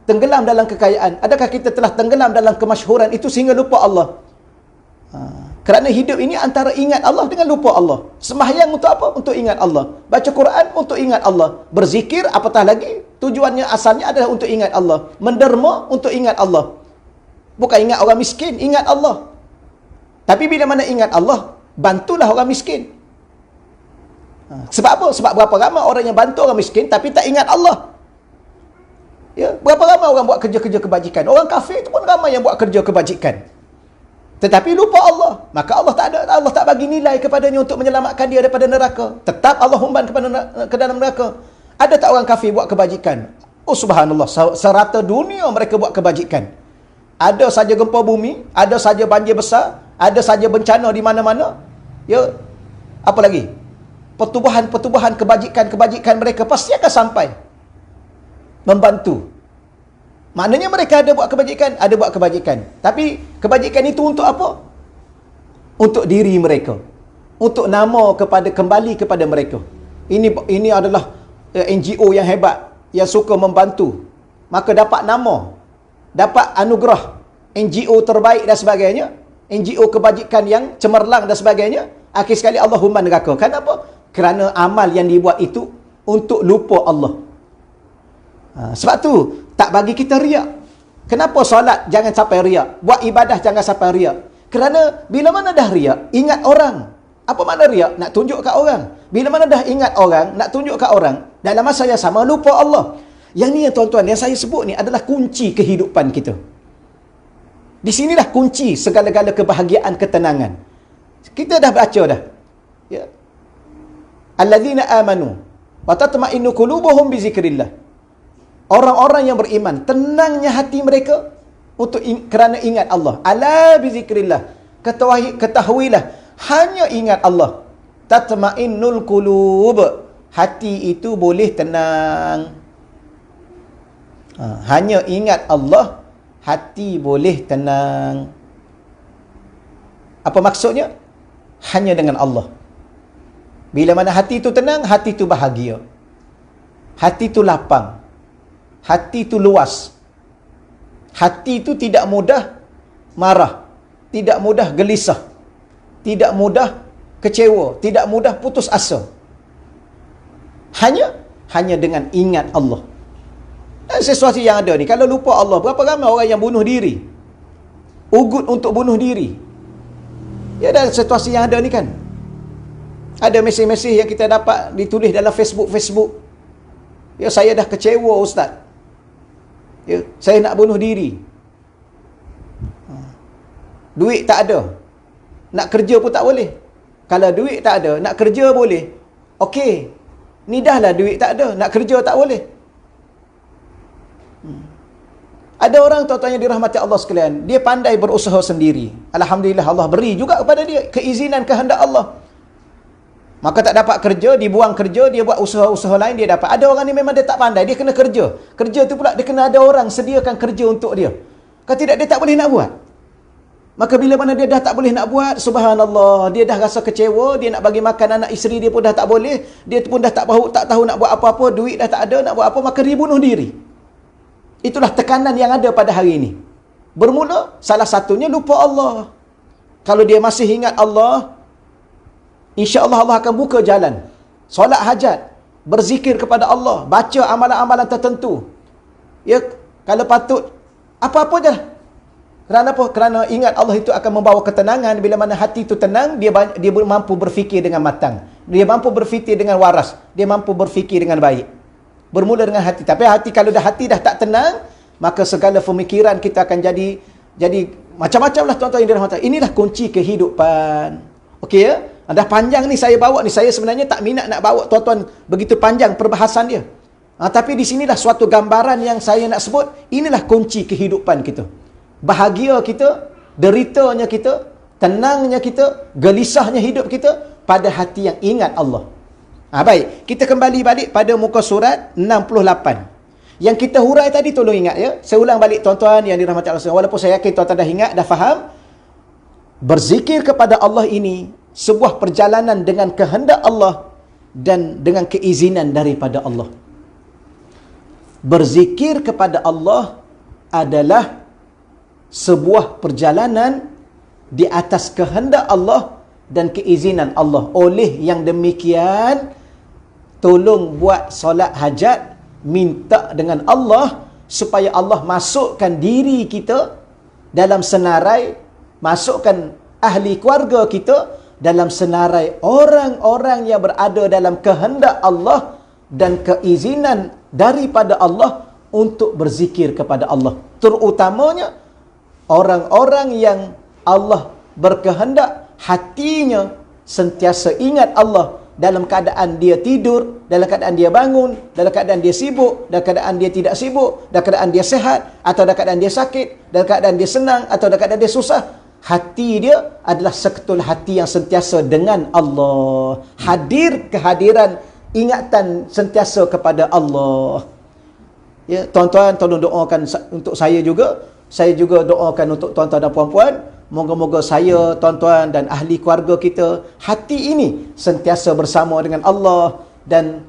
Tenggelam dalam kekayaan. Adakah kita telah tenggelam dalam kemasyhuran itu sehingga lupa Allah? Kerana hidup ini antara ingat Allah dengan lupa Allah. Sembahyang untuk apa? Untuk ingat Allah. Baca Quran untuk ingat Allah. Berzikir apatah lagi, tujuannya asalnya adalah untuk ingat Allah. Menderma untuk ingat Allah. Bukan ingat orang miskin, ingat Allah. Tapi bila mana ingat Allah, bantulah orang miskin. Sebab apa? Sebab berapa ramai orang yang bantu orang miskin tapi tak ingat Allah. Ya, berapa ramai orang buat kerja-kerja kebajikan. Orang kafir itu pun ramai yang buat kerja kebajikan. Tetapi lupa Allah. Maka Allah tak bagi nilai kepadanya untuk menyelamatkan dia daripada neraka. Tetap Allah humban ke dalam neraka. Ada tak orang kafir buat kebajikan? Oh subhanallah, serata dunia mereka buat kebajikan. Ada saja gempa bumi, ada saja banjir besar, ada saja bencana di mana-mana. Ya, apa lagi? Pertubuhan kebajikan mereka pasti akan sampai. Membantu. Maknanya mereka ada buat kebajikan. Tapi kebajikan itu untuk apa? Untuk diri mereka. Untuk nama kembali kepada mereka. Ini adalah NGO yang hebat, yang suka membantu. Maka dapat nama, dapat anugerah NGO terbaik dan sebagainya. NGO kebajikan yang cemerlang dan sebagainya. Akhir sekali Allah humban neraka. Kenapa? Kerana amal yang dibuat itu untuk lupa Allah. Sebab tu tak bagi kita riak. Kenapa solat jangan sampai riak? Buat ibadah jangan sampai riak. Kerana bila mana dah riak, ingat orang. Apa makna riak? Nak tunjuk kat orang. Bila mana dah ingat orang, nak tunjuk kat orang, dalam masa yang sama lupa Allah. Yang ni ya tuan-tuan, yang saya sebut ni adalah kunci kehidupan kita. Di sinilah kunci segala-gala kebahagiaan, ketenangan. Kita dah baca dah. Ya. Alladzina amanu wa tatma'innu qulubuhum bi zikrillah. Orang-orang yang beriman, tenangnya hati mereka kerana ingat Allah. Ala bi zikrillah. Ketahuilah, hanya ingat Allah. Tatma'innul qulub. Hati itu boleh tenang. Hanya ingat Allah, hati boleh tenang. Apa maksudnya? Hanya dengan Allah. Bila mana hati itu tenang, hati itu bahagia. Hati itu lapang. Hati itu luas. Hati itu tidak mudah marah. Tidak mudah gelisah. Tidak mudah kecewa. Tidak mudah putus asa. Hanya dengan ingat Allah. Dan sesuatu yang ada ni, kalau lupa Allah, berapa ramai orang yang bunuh diri? Ugut untuk bunuh diri. Ya, dan situasi yang ada ni kan. Ada mesej-mesej yang kita dapat ditulis dalam Facebook. Ya, saya dah kecewa Ustaz. Ya, saya nak bunuh diri. Duit tak ada. Nak kerja pun tak boleh. Kalau duit tak ada, nak kerja boleh. Okey. Ni dah lah duit tak ada, nak kerja tak boleh. Ada orang tuan-tuan yang dirahmati Allah sekalian, dia pandai berusaha sendiri. Alhamdulillah Allah beri juga kepada dia keizinan kehendak Allah. Maka tak dapat kerja, dibuang kerja, dia buat usaha-usaha lain, dia dapat. Ada orang ni memang dia tak pandai, dia kena kerja. Kerja tu pula dia kena ada orang sediakan kerja untuk dia. Kalau tidak, dia tak boleh nak buat. Maka bila mana dia dah tak boleh nak buat, subhanallah, dia dah rasa kecewa, dia nak bagi makan anak isteri dia pun dah tak boleh, dia pun dah tak tahu nak buat apa-apa, duit dah tak ada, nak buat apa, maka dia bunuh diri. Itulah tekanan yang ada pada hari ini. Bermula, salah satunya lupa Allah. Kalau dia masih ingat Allah, insya-Allah Allah akan buka jalan. Solat hajat, berzikir kepada Allah, baca amalan-amalan tertentu. Ya, kalau patut apa-apa je. Kerana apa? Kerana ingat Allah itu akan membawa ketenangan. Bila mana hati itu tenang, dia mampu berfikir dengan matang. Dia mampu berfikir dengan waras. Dia mampu berfikir dengan baik. Bermula dengan hati. Tapi kalau hati dah tak tenang, maka segala pemikiran kita akan jadi macam-macam lah tuan-tuan yang dirahmati. Inilah kunci kehidupan. Okey ya? Dah panjang ni saya bawa ni. Saya sebenarnya tak minat nak bawa tuan-tuan begitu panjang perbahasan dia. Tapi di sinilah suatu gambaran yang saya nak sebut. Inilah kunci kehidupan kita. Bahagia kita, deritanya kita, tenangnya kita, gelisahnya hidup kita pada hati yang ingat Allah. Baik, kita kembali balik pada muka surat 68. Yang kita hurai tadi tolong ingat ya. Saya ulang balik tuan-tuan yang dirahmati Allah. Walaupun saya yakin tuan-tuan dah ingat, dah faham. Berzikir kepada Allah ini sebuah perjalanan dengan kehendak Allah dan dengan keizinan daripada Allah. Berzikir kepada Allah adalah sebuah perjalanan di atas kehendak Allah dan keizinan Allah. Oleh yang demikian, tolong buat solat hajat, minta dengan Allah supaya Allah masukkan diri kita dalam senarai, masukkan ahli keluarga kita dalam senarai orang-orang yang berada dalam kehendak Allah dan keizinan daripada Allah untuk berzikir kepada Allah. Terutamanya orang-orang yang Allah berkehendak hatinya sentiasa ingat Allah dalam keadaan dia tidur, dalam keadaan dia bangun, dalam keadaan dia sibuk, dalam keadaan dia tidak sibuk, dalam keadaan dia sehat, atau dalam keadaan dia sakit, dalam keadaan dia senang, atau dalam keadaan dia susah. Hati dia adalah seketul hati yang sentiasa dengan Allah. Hadir kehadiran, ingatan sentiasa kepada Allah. Ya, tuan-tuan tolong doakan untuk saya juga. Saya juga doakan untuk tuan-tuan dan puan-puan. Moga-moga saya, tuan-tuan dan ahli keluarga kita, hati ini sentiasa bersama dengan Allah, dan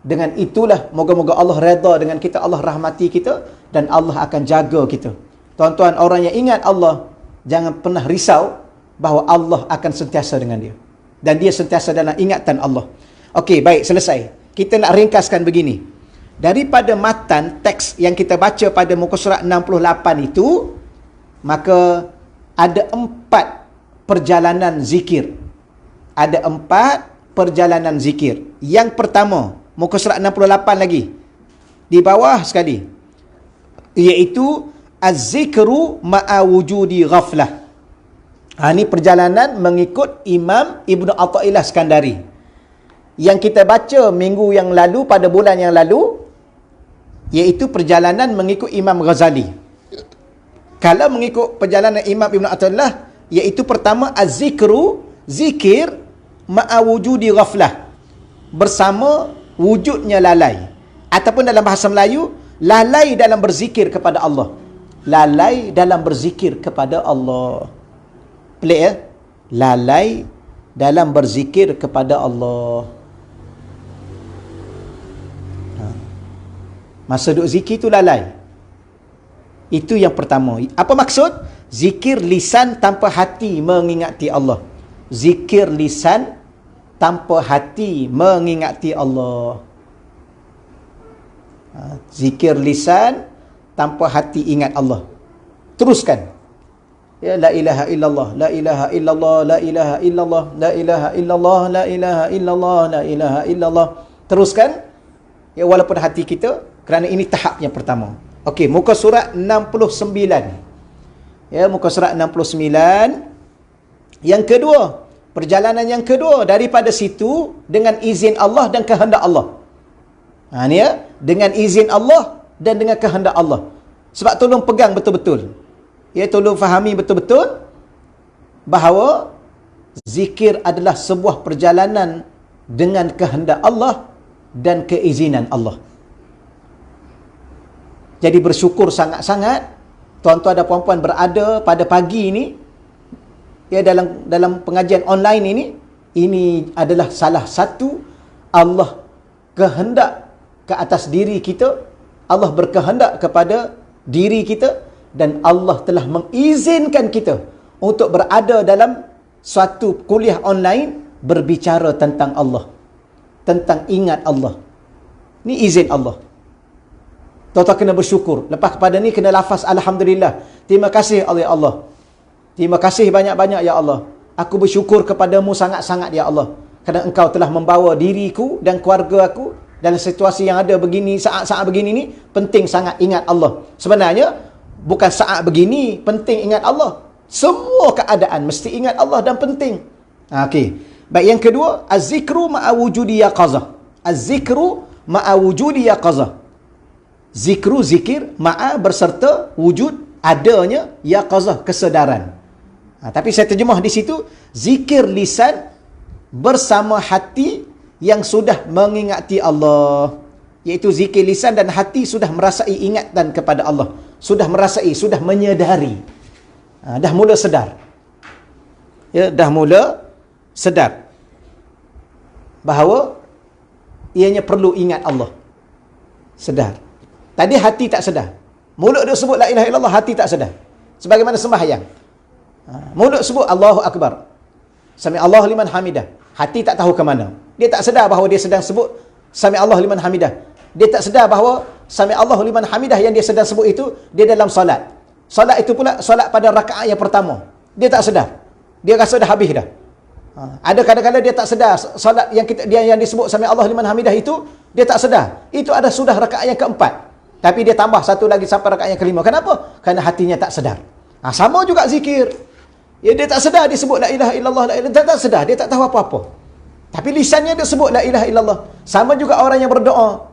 dengan itulah moga-moga Allah redha dengan kita, Allah rahmati kita, dan Allah akan jaga kita. Tuan-tuan, orang yang ingat Allah, jangan pernah risau bahawa Allah akan sentiasa dengan dia, dan dia sentiasa dalam ingatan Allah. Okey, baik, selesai. Kita nak ringkaskan begini. Daripada matan teks yang kita baca pada muka surat 68 itu, maka ada 4 perjalanan zikir. Ada 4 perjalanan zikir. Yang pertama, muka surat 68 lagi, di bawah sekali, iaitu az-zikru ma'a wujudi ghaflah. Ini perjalanan mengikut Imam Ibn Atha'illah Skandari. Yang kita baca minggu yang lalu, pada bulan yang lalu, iaitu perjalanan mengikut Imam Ghazali. Kalau mengikut perjalanan Imam Ibn Atha'illah, iaitu pertama az-zikru, zikir ma'a wujudi ghaflah, bersama wujudnya lalai. Ataupun dalam bahasa Melayu, lalai dalam berzikir kepada Allah. Lalai dalam berzikir kepada Allah. Pelik ya? Lalai dalam berzikir kepada Allah. Masa duk zikir tu lalai. Itu yang pertama. Apa maksud? Zikir lisan tanpa hati mengingati Allah. Zikir lisan tanpa hati mengingati Allah. Zikir lisan tanpa hati ingat Allah. Teruskan. Ya, la ilaha illallah, la ilaha illallah, la ilaha illallah, la ilaha illallah, la ilaha illallah, la ilaha illallah. Teruskan. Ya, walaupun hati kita, kerana ini tahap yang pertama. Okey, muka surat 69. Ya, muka surat 69. Yang kedua, perjalanan yang kedua daripada situ dengan izin Allah dan kehendak Allah. Ni ya, dengan izin Allah dan dengan kehendak Allah. Sebab tolong pegang betul-betul. Ya, tolong fahami betul-betul bahawa zikir adalah sebuah perjalanan dengan kehendak Allah dan keizinan Allah. Jadi bersyukur sangat-sangat tuan-tuan dan puan-puan berada pada pagi ini, ya, dalam pengajian online ini. Ini adalah salah satu Allah kehendak ke atas diri kita. Allah berkehendak kepada diri kita, dan Allah telah mengizinkan kita untuk berada dalam suatu kuliah online berbicara tentang Allah, tentang ingat Allah. Ini izin Allah. Tuan-tuan kena bersyukur. Lepas kepada ni kena lafaz alhamdulillah. Terima kasih Allah. Terima kasih banyak-banyak ya Allah. Aku bersyukur kepadamu sangat-sangat ya Allah, kerana engkau telah membawa diriku dan keluarga aku dalam situasi yang ada begini, saat-saat begini ni, penting sangat ingat Allah. Sebenarnya bukan saat begini penting ingat Allah. Semua keadaan mesti ingat Allah dan penting. Okey. Baik, yang kedua, az-zikru ma'a wujudi yaqazah. Az-zikru ma'a wujudi yaqazah. Zikru, zikir, ma'a berserta wujud, adanya, yaqazah, kesedaran. Tapi saya terjemah di situ, zikir lisan bersama hati yang sudah mengingati Allah. Iaitu zikir lisan dan hati sudah merasai ingatan kepada Allah. Sudah merasai, sudah menyedari. Dah mula sedar. Ya, dah mula sedar bahawa ianya perlu ingat Allah. Sedar. Tadi hati tak sedar. Mulut dia sebut la ilaha illallah, hati tak sedar. Sebagaimana sembahyang. Mulut sebut Allahu Akbar. Sami Allahu liman hamidah. Hati tak tahu ke mana. Dia tak sedar bahawa dia sedang sebut Sami Allahu liman hamidah. Dia tak sedar bahawa Sami Allahu liman hamidah yang dia sedang sebut itu, dia dalam solat. Solat itu pula solat pada rakaat yang pertama. Dia tak sedar. Dia rasa dah habis dah. Ada kadang-kadang dia tak sedar solat yang disebut Sami Allahu liman hamidah itu, dia tak sedar. Itu ada sudah rakaat yang keempat. Tapi dia tambah satu lagi sampai rakaat yang kelima. Kenapa? Kerana hatinya tak sedar. Sama juga zikir. Ya, dia tak sedar dia sebut la ilaha illallah, la ilaha, dia tak sedar, dia tak tahu apa-apa. Tapi lisannya dia sebut la ilaha illallah. Sama juga orang yang berdoa.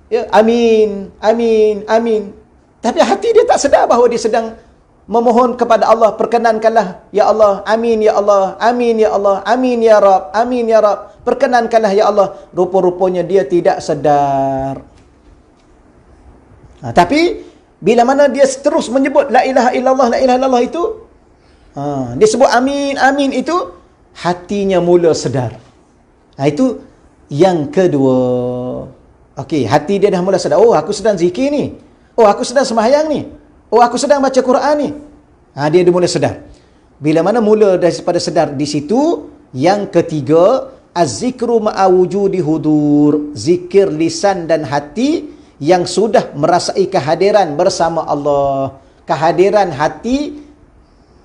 Ya, amin, amin, amin. Tapi hati dia tak sedar bahawa dia sedang memohon kepada Allah, perkenankanlah ya Allah, amin ya Allah, amin ya Allah, amin ya Rab, amin ya Rab, perkenankanlah ya Allah. Rupa-rupanya dia tidak sedar. Tapi bila mana dia terus menyebut la ilaha illallah, la ilaha illallah itu, dia sebut amin, amin itu, hatinya mula sedar. Itu yang kedua. Okey, hati dia dah mula sedar. Oh, aku sedang zikir ni. Oh, aku sedang sembahyang ni. Oh, aku sedang baca Quran ni. Dia mula sedar. Bila mana mula daripada sedar di situ, yang ketiga, az-zikru ma'a wujudi hudur. Zikir lisan dan hati yang sudah merasai kehadiran bersama Allah. Kehadiran hati,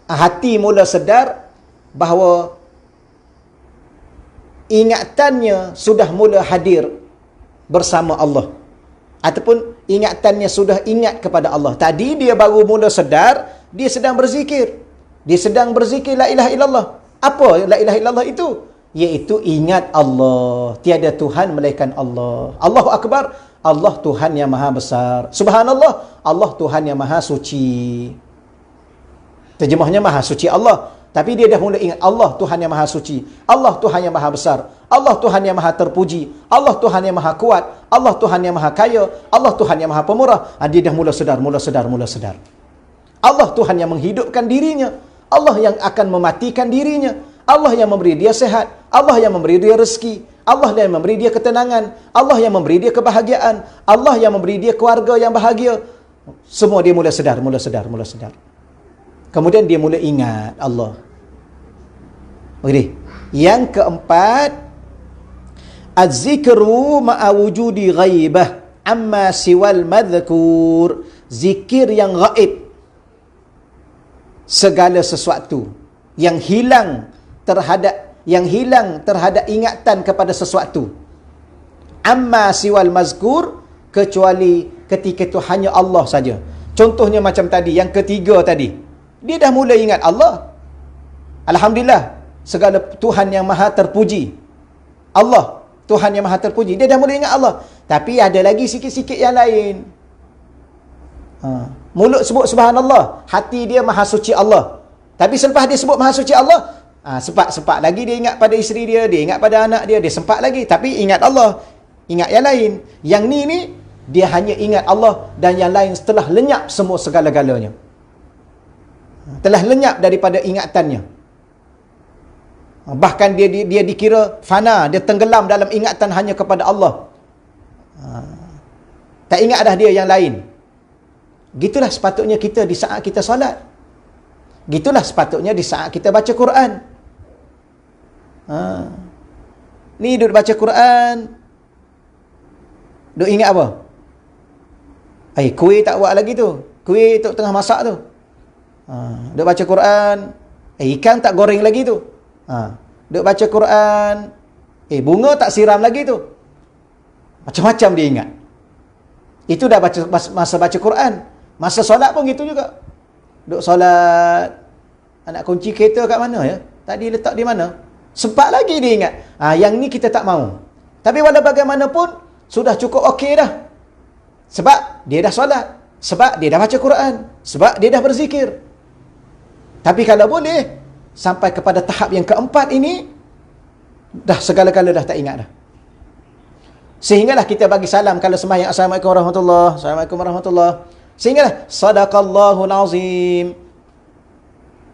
hati mula sedar bahawa ingatannya sudah mula hadir bersama Allah. Ataupun ingatannya sudah ingat kepada Allah. Tadi dia baru mula sedar, dia sedang berzikir. Dia sedang berzikir la ilaha illallah. Apa la ilaha illallah itu? Iaitu ingat Allah. Tiada Tuhan melainkan Allah. Allahu Akbar. Allah Tuhan yang maha besar. Subhanallah. Allah Tuhan yang maha suci. Terjemahnya maha suci Allah. Tapi dia dah mula ingat Allah Tuhan yang maha suci. Allah Tuhan yang maha besar. Allah Tuhan yang maha terpuji. Allah Tuhan yang maha kuat. Allah Tuhan yang maha kaya. Allah Tuhan yang maha pemurah. Dia dah mula sedar, mula sedar, mula sedar. Allah Tuhan yang menghidupkan dirinya. Allah yang akan mematikan dirinya. Allah yang memberi dia sehat. Allah yang memberi dia rezeki. Allah yang memberi dia ketenangan. Allah yang memberi dia kebahagiaan. Allah yang memberi dia keluarga yang bahagia. Semua dia mula sedar, mula sedar, mula sedar. Kemudian dia mula ingat Allah. Okey. Yang keempat, az-zikru ma'a wujudi ghaibah amma siwal madhkur. Zikir yang gaib. Segala sesuatu yang hilang terhadap ingatan kepada sesuatu. Amma siwal mazkur, kecuali ketika itu hanya Allah saja. Contohnya macam tadi, yang ketiga tadi. Dia dah mula ingat Allah. Alhamdulillah, segala Tuhan yang maha terpuji. Allah, Tuhan yang maha terpuji. Dia dah mula ingat Allah. Tapi ada lagi sikit-sikit yang lain. Mulut sebut subhanallah, hati dia maha suci Allah. Tapi selepas dia sebut maha suci Allah, sempat lagi dia ingat pada isteri dia ingat pada anak dia sempat lagi. Tapi ingat Allah, ingat yang lain. Yang ni dia hanya ingat Allah, dan yang lain setelah lenyap semua segala-galanya. Telah lenyap daripada ingatannya. Bahkan dia dikira fana, dia tenggelam dalam ingatan hanya kepada Allah. Tak ingat dah dia yang lain. Gitulah sepatutnya kita di saat kita solat. Gitulah sepatutnya di saat kita baca Quran. Ni duduk baca Quran, duk ingat apa? Kuih tak buat lagi tu. Kuih tu tengah masak tu. Duk baca Quran, ikan tak goreng lagi tu. Duk baca Quran, bunga tak siram lagi tu. Macam-macam dia ingat. Itu dah masa baca Quran. Masa solat pun gitu juga. Duk solat, nak kunci kereta kat mana ya? Tadi letak di mana? Sempat lagi dia ingat. Yang ni kita tak mau. Tapi walau bagaimanapun, sudah cukup okey dah. Sebab dia dah solat. Sebab dia dah baca Quran. Sebab dia dah berzikir. Tapi kalau boleh, sampai kepada tahap yang keempat ini, dah segala-gala dah tak ingat dah. Sehinggalah kita bagi salam kalau sembahyang, Assalamualaikum warahmatullahi, Assalamualaikum warahmatullahi. Sehinggalah Sadaqallahul Azim.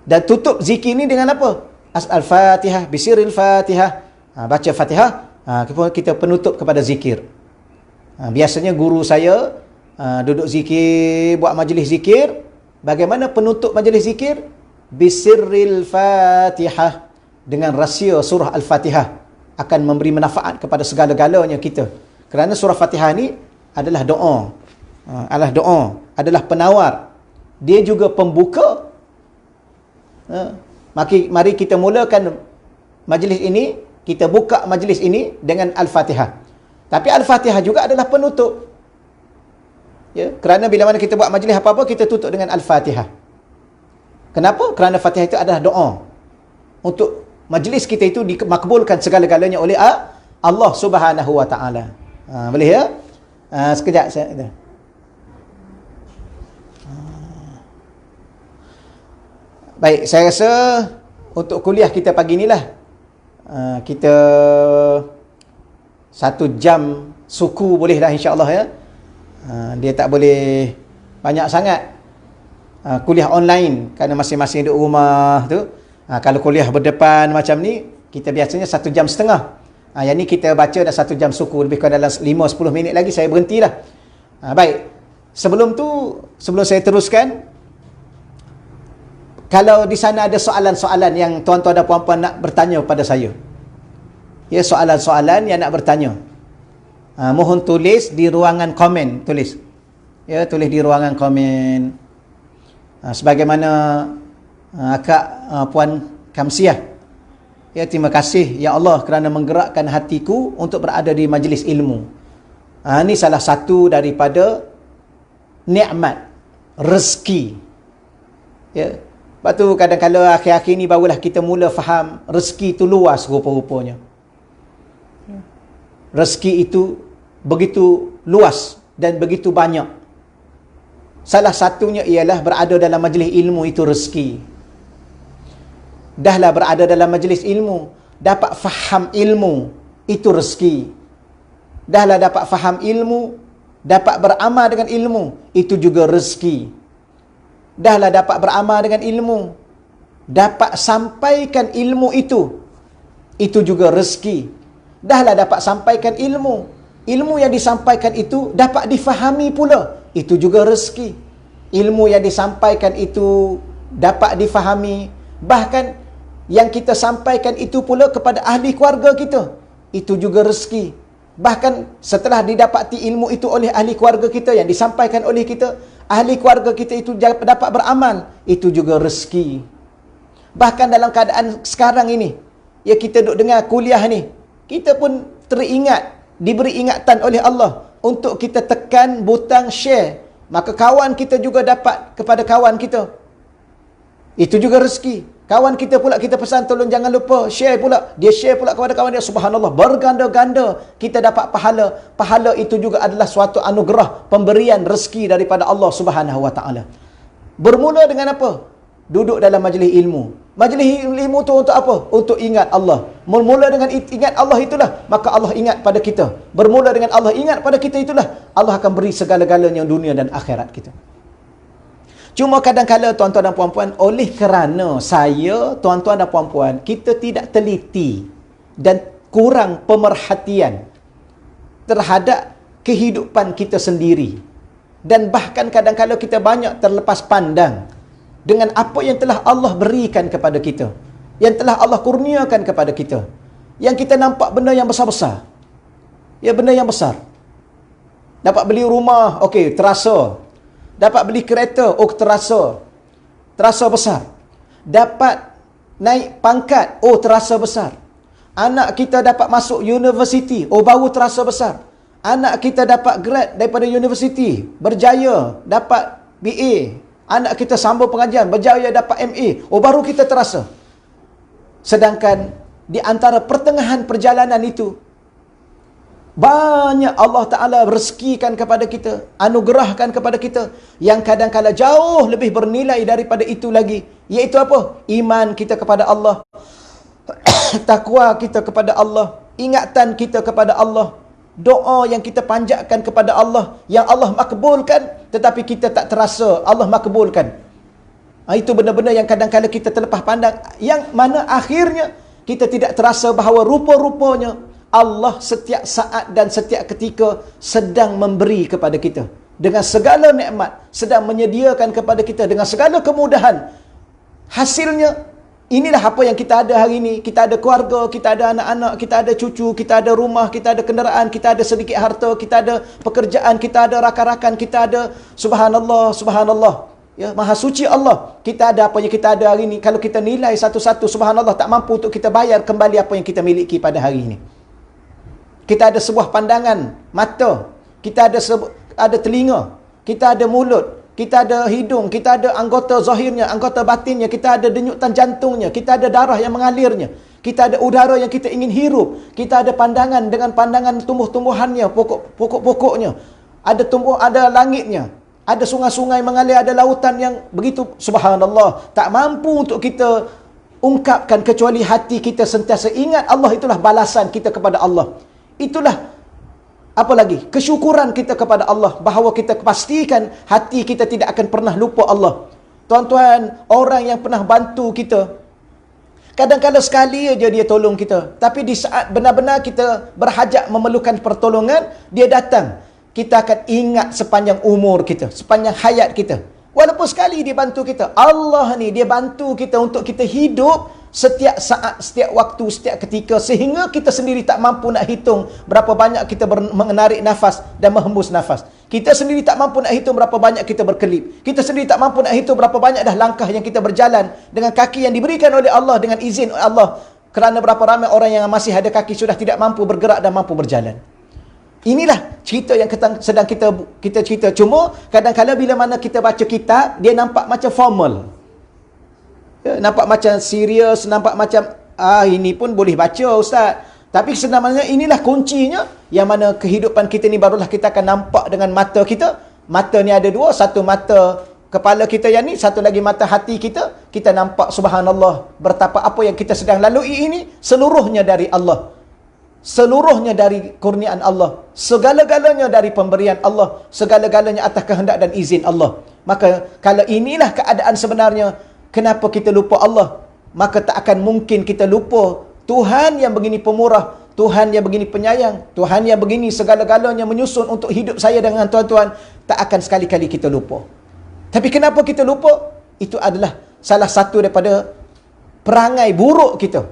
Dan tutup zikir ni dengan apa? Al-Fatihah, bisiril Fatihah. Baca Fatihah, kita penutup kepada zikir. Biasanya guru saya duduk zikir, buat majlis zikir. Bagaimana penutup majlis zikir? Bisiril Fatihah. Dengan rahsia surah Al-Fatihah akan memberi manfaat kepada segala-galanya kita. Kerana surah Fatihah ni adalah doa. Adalah penawar. Dia juga pembuka. Mari kita mulakan majlis ini, kita buka majlis ini dengan Al-Fatihah. Tapi Al-Fatihah juga adalah penutup. Ya, kerana bila mana kita buat majlis apa-apa, kita tutup dengan Al-Fatihah. Kenapa? Kerana Fatihah itu adalah doa. Untuk majlis kita itu dimakbulkan segala-galanya oleh Allah Subhanahu wa taala. Boleh ya? Sekejap saya. Baik, saya rasa untuk kuliah kita pagi inilah kita 1 jam suku boleh dah, insya-Allah ya. Dia tak boleh banyak sangat kuliah online kerana masing-masing duduk rumah tu. Kalau kuliah berdepan macam ni, kita biasanya 1 jam setengah. Yang ni kita baca dah 1 jam suku, lebih kurang dalam 5-10 minit lagi saya berhentilah. Baik, sebelum saya teruskan, kalau di sana ada soalan-soalan yang tuan-tuan dan puan-puan nak bertanya pada saya, ya, soalan-soalan yang nak bertanya, mohon tulis di ruangan komen, tulis di ruangan komen. Sebagaimana akak puan Kamsiah, ya, terima kasih ya Allah kerana menggerakkan hatiku untuk berada di majlis ilmu. Ini salah satu daripada nikmat rezeki, ya. Lepas tu kadang-kadang akhir-akhir ni barulah kita mula faham rezeki itu luas rupa-rupanya. Rezeki itu begitu luas dan begitu banyak. Salah satunya ialah berada dalam majlis ilmu, itu rezeki. Dahlah berada dalam majlis ilmu, dapat faham ilmu, itu rezeki. Dahlah dapat faham ilmu, dapat beramal dengan ilmu, itu juga rezeki. Dahlah dapat beramal dengan ilmu, dapat sampaikan ilmu itu juga rezeki. Dahlah dapat sampaikan ilmu yang disampaikan itu dapat difahami pula, itu juga rezeki. Ilmu yang disampaikan itu dapat difahami, bahkan yang kita sampaikan itu pula kepada ahli keluarga kita, itu juga rezeki. Bahkan setelah didapati ilmu itu oleh ahli keluarga kita, yang disampaikan oleh kita, ahli keluarga kita itu dapat beramal, itu juga rezeki. Bahkan dalam keadaan sekarang ini, ya, kita duduk dengar kuliah ni, kita pun teringat, diberi ingatan oleh Allah untuk kita tekan butang share, maka kawan kita juga dapat kepada kawan kita, itu juga rezeki. Kawan kita pula kita pesan, tolong jangan lupa share pula. Dia share pula kepada kawan dia, subhanallah, berganda-ganda kita dapat pahala. Pahala itu juga adalah suatu anugerah, pemberian rezeki daripada Allah Subhanahu wa taala. Bermula dengan apa? Duduk dalam majlis ilmu. Majlis ilmu tu untuk apa? Untuk ingat Allah. Bermula dengan ingat Allah itulah, maka Allah ingat pada kita. Bermula dengan Allah ingat pada kita itulah, Allah akan beri segala-galanya dunia dan akhirat kita. Cuma kadang-kadang tuan-tuan dan puan-puan, oleh kerana saya, tuan-tuan dan puan-puan, kita tidak teliti dan kurang pemerhatian terhadap kehidupan kita sendiri. Dan bahkan kadang-kadang kita banyak terlepas pandang dengan apa yang telah Allah berikan kepada kita, yang telah Allah kurniakan kepada kita. Yang kita nampak benda yang besar-besar. Ya, benda yang besar. Dapat beli rumah, okey, terasa. Dapat beli kereta, oh terasa. Terasa besar. Dapat naik pangkat, oh terasa besar. Anak kita dapat masuk universiti, oh baru terasa besar. Anak kita dapat grad daripada universiti, berjaya, dapat BA. Anak kita sambung pengajian, berjaya dapat MA, oh baru kita terasa. Sedangkan di antara pertengahan perjalanan itu, banyak Allah Ta'ala rezekikan kepada kita, anugerahkan kepada kita, yang kadang-kadang jauh lebih bernilai daripada itu lagi. Iaitu apa? Iman kita kepada Allah, takwa kita kepada Allah, ingatan kita kepada Allah. doa yang kita panjatkan kepada Allah, yang Allah makbulkan, tetapi kita tak terasa Allah makbulkan. Itu benda-benda yang kadang-kadang kita terlepas pandang, yang mana akhirnya kita tidak terasa bahawa rupa-rupanya Allah setiap saat dan setiap ketika sedang memberi kepada kita. Dengan segala nikmat, sedang menyediakan kepada kita dengan segala kemudahan. Hasilnya, inilah apa yang kita ada hari ini. Kita ada keluarga, kita ada anak-anak, kita ada cucu, kita ada rumah, kita ada kenderaan, kita ada sedikit harta, kita ada pekerjaan, kita ada rakan-rakan, kita ada subhanallah, subhanallah. Ya, maha suci Allah. Kita ada apa yang kita ada hari ini. Kalau kita nilai satu-satu, subhanallah, tak mampu untuk kita bayar kembali apa yang kita miliki pada hari ini. Kita ada sebuah pandangan mata, kita ada telinga, kita ada mulut, kita ada hidung, kita ada anggota zahirnya, anggota batinnya, kita ada denyutan jantungnya, kita ada darah yang mengalirnya, kita ada udara yang kita ingin hirup, kita ada pandangan dengan pandangan tumbuh-tumbuhannya, pokok-pokoknya, ada langitnya, ada sungai-sungai mengalir, ada lautan yang begitu, subhanallah, tak mampu untuk kita ungkapkan kecuali hati kita sentiasa ingat Allah. Itulah balasan kita kepada Allah. Itulah apa lagi? Kesyukuran kita kepada Allah, bahawa kita pastikan hati kita tidak akan pernah lupa Allah. Tuan-tuan, orang yang pernah bantu kita, kadang-kadang sekali aja dia tolong kita, tapi di saat benar-benar kita berhajat memerlukan pertolongan, dia datang. Kita akan ingat sepanjang umur kita, sepanjang hayat kita. Walaupun sekali dia bantu kita, Allah ni dia bantu kita untuk kita hidup setiap saat, setiap waktu, setiap ketika, sehingga kita sendiri tak mampu nak hitung berapa banyak kita menarik nafas dan menghembus nafas. Kita sendiri tak mampu nak hitung berapa banyak kita berkelip. Kita sendiri tak mampu nak hitung berapa banyak dah langkah yang kita berjalan dengan kaki yang diberikan oleh Allah, dengan izin Allah. Kerana berapa ramai orang yang masih ada kaki sudah tidak mampu bergerak dan mampu berjalan. Inilah cerita yang sedang kita cerita. Cuma kadang-kadang bila mana kita baca kitab, dia nampak macam formal. Nampak macam serius, nampak macam ini pun boleh baca ustaz. Tapi sebenarnya inilah kuncinya, yang mana kehidupan kita ni barulah kita akan nampak dengan mata kita. Mata ni ada dua, satu mata kepala kita yang ni, satu lagi mata hati kita. Kita nampak subhanallah, betapa apa yang kita sedang lalui ini seluruhnya dari Allah. Seluruhnya dari kurniaan Allah, segala-galanya dari pemberian Allah, segala-galanya atas kehendak dan izin Allah. Maka kalau inilah keadaan sebenarnya, kenapa kita lupa Allah? Maka tak akan mungkin kita lupa Tuhan yang begini pemurah, Tuhan yang begini penyayang, Tuhan yang begini segala-galanya menyusun untuk hidup saya dengan tuan-tuan. Tak akan sekali-kali kita lupa. Tapi kenapa kita lupa? Itu adalah salah satu daripada perangai buruk kita.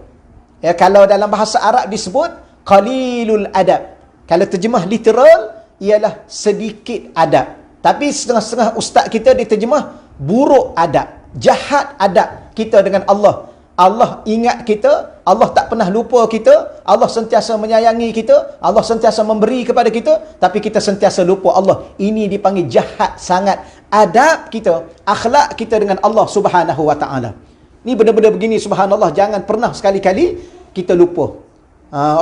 Ya, kalau dalam bahasa Arab disebut qalilul adab. Kalau terjemah literal, ialah sedikit adab. Tapi setengah-setengah ustaz kita diterjemah buruk adab, jahat adab kita dengan Allah. Allah ingat kita, Allah tak pernah lupa kita, Allah sentiasa menyayangi kita, Allah sentiasa memberi kepada kita, tapi kita sentiasa lupa Allah. Ini dipanggil jahat sangat adab kita, akhlak kita dengan Allah Subhanahu wa taala. Ni benda-benda begini subhanallah, jangan pernah sekali-kali kita lupa.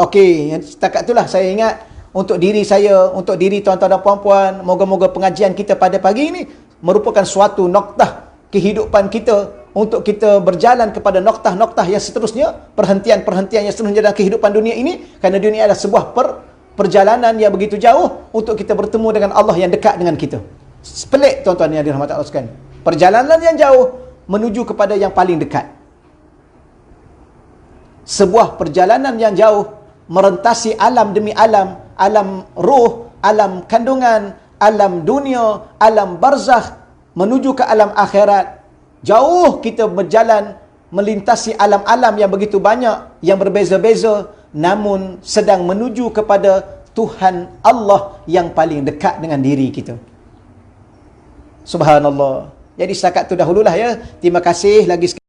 Okey, setakat itulah saya ingat untuk diri saya, untuk diri tuan-tuan dan puan-puan. Moga-moga pengajian kita pada pagi ini merupakan suatu noktah kehidupan kita, untuk kita berjalan kepada noktah-noktah yang seterusnya, perhentian-perhentian yang seterusnya dalam kehidupan dunia ini. Kerana dunia adalah sebuah perjalanan yang begitu jauh untuk kita bertemu dengan Allah yang dekat dengan kita. Pelik tuan-tuan yang dirahmati Allah sekalian. Perjalanan yang jauh menuju kepada yang paling dekat. Sebuah perjalanan yang jauh merentasi alam demi alam, alam roh, alam kandungan, alam dunia, alam barzakh, menuju ke alam akhirat. Jauh kita berjalan melintasi alam-alam yang begitu banyak, yang berbeza-beza, namun sedang menuju kepada Tuhan Allah yang paling dekat dengan diri kita. Subhanallah. Jadi setakat itu dahululah ya. Terima kasih lagi sekali.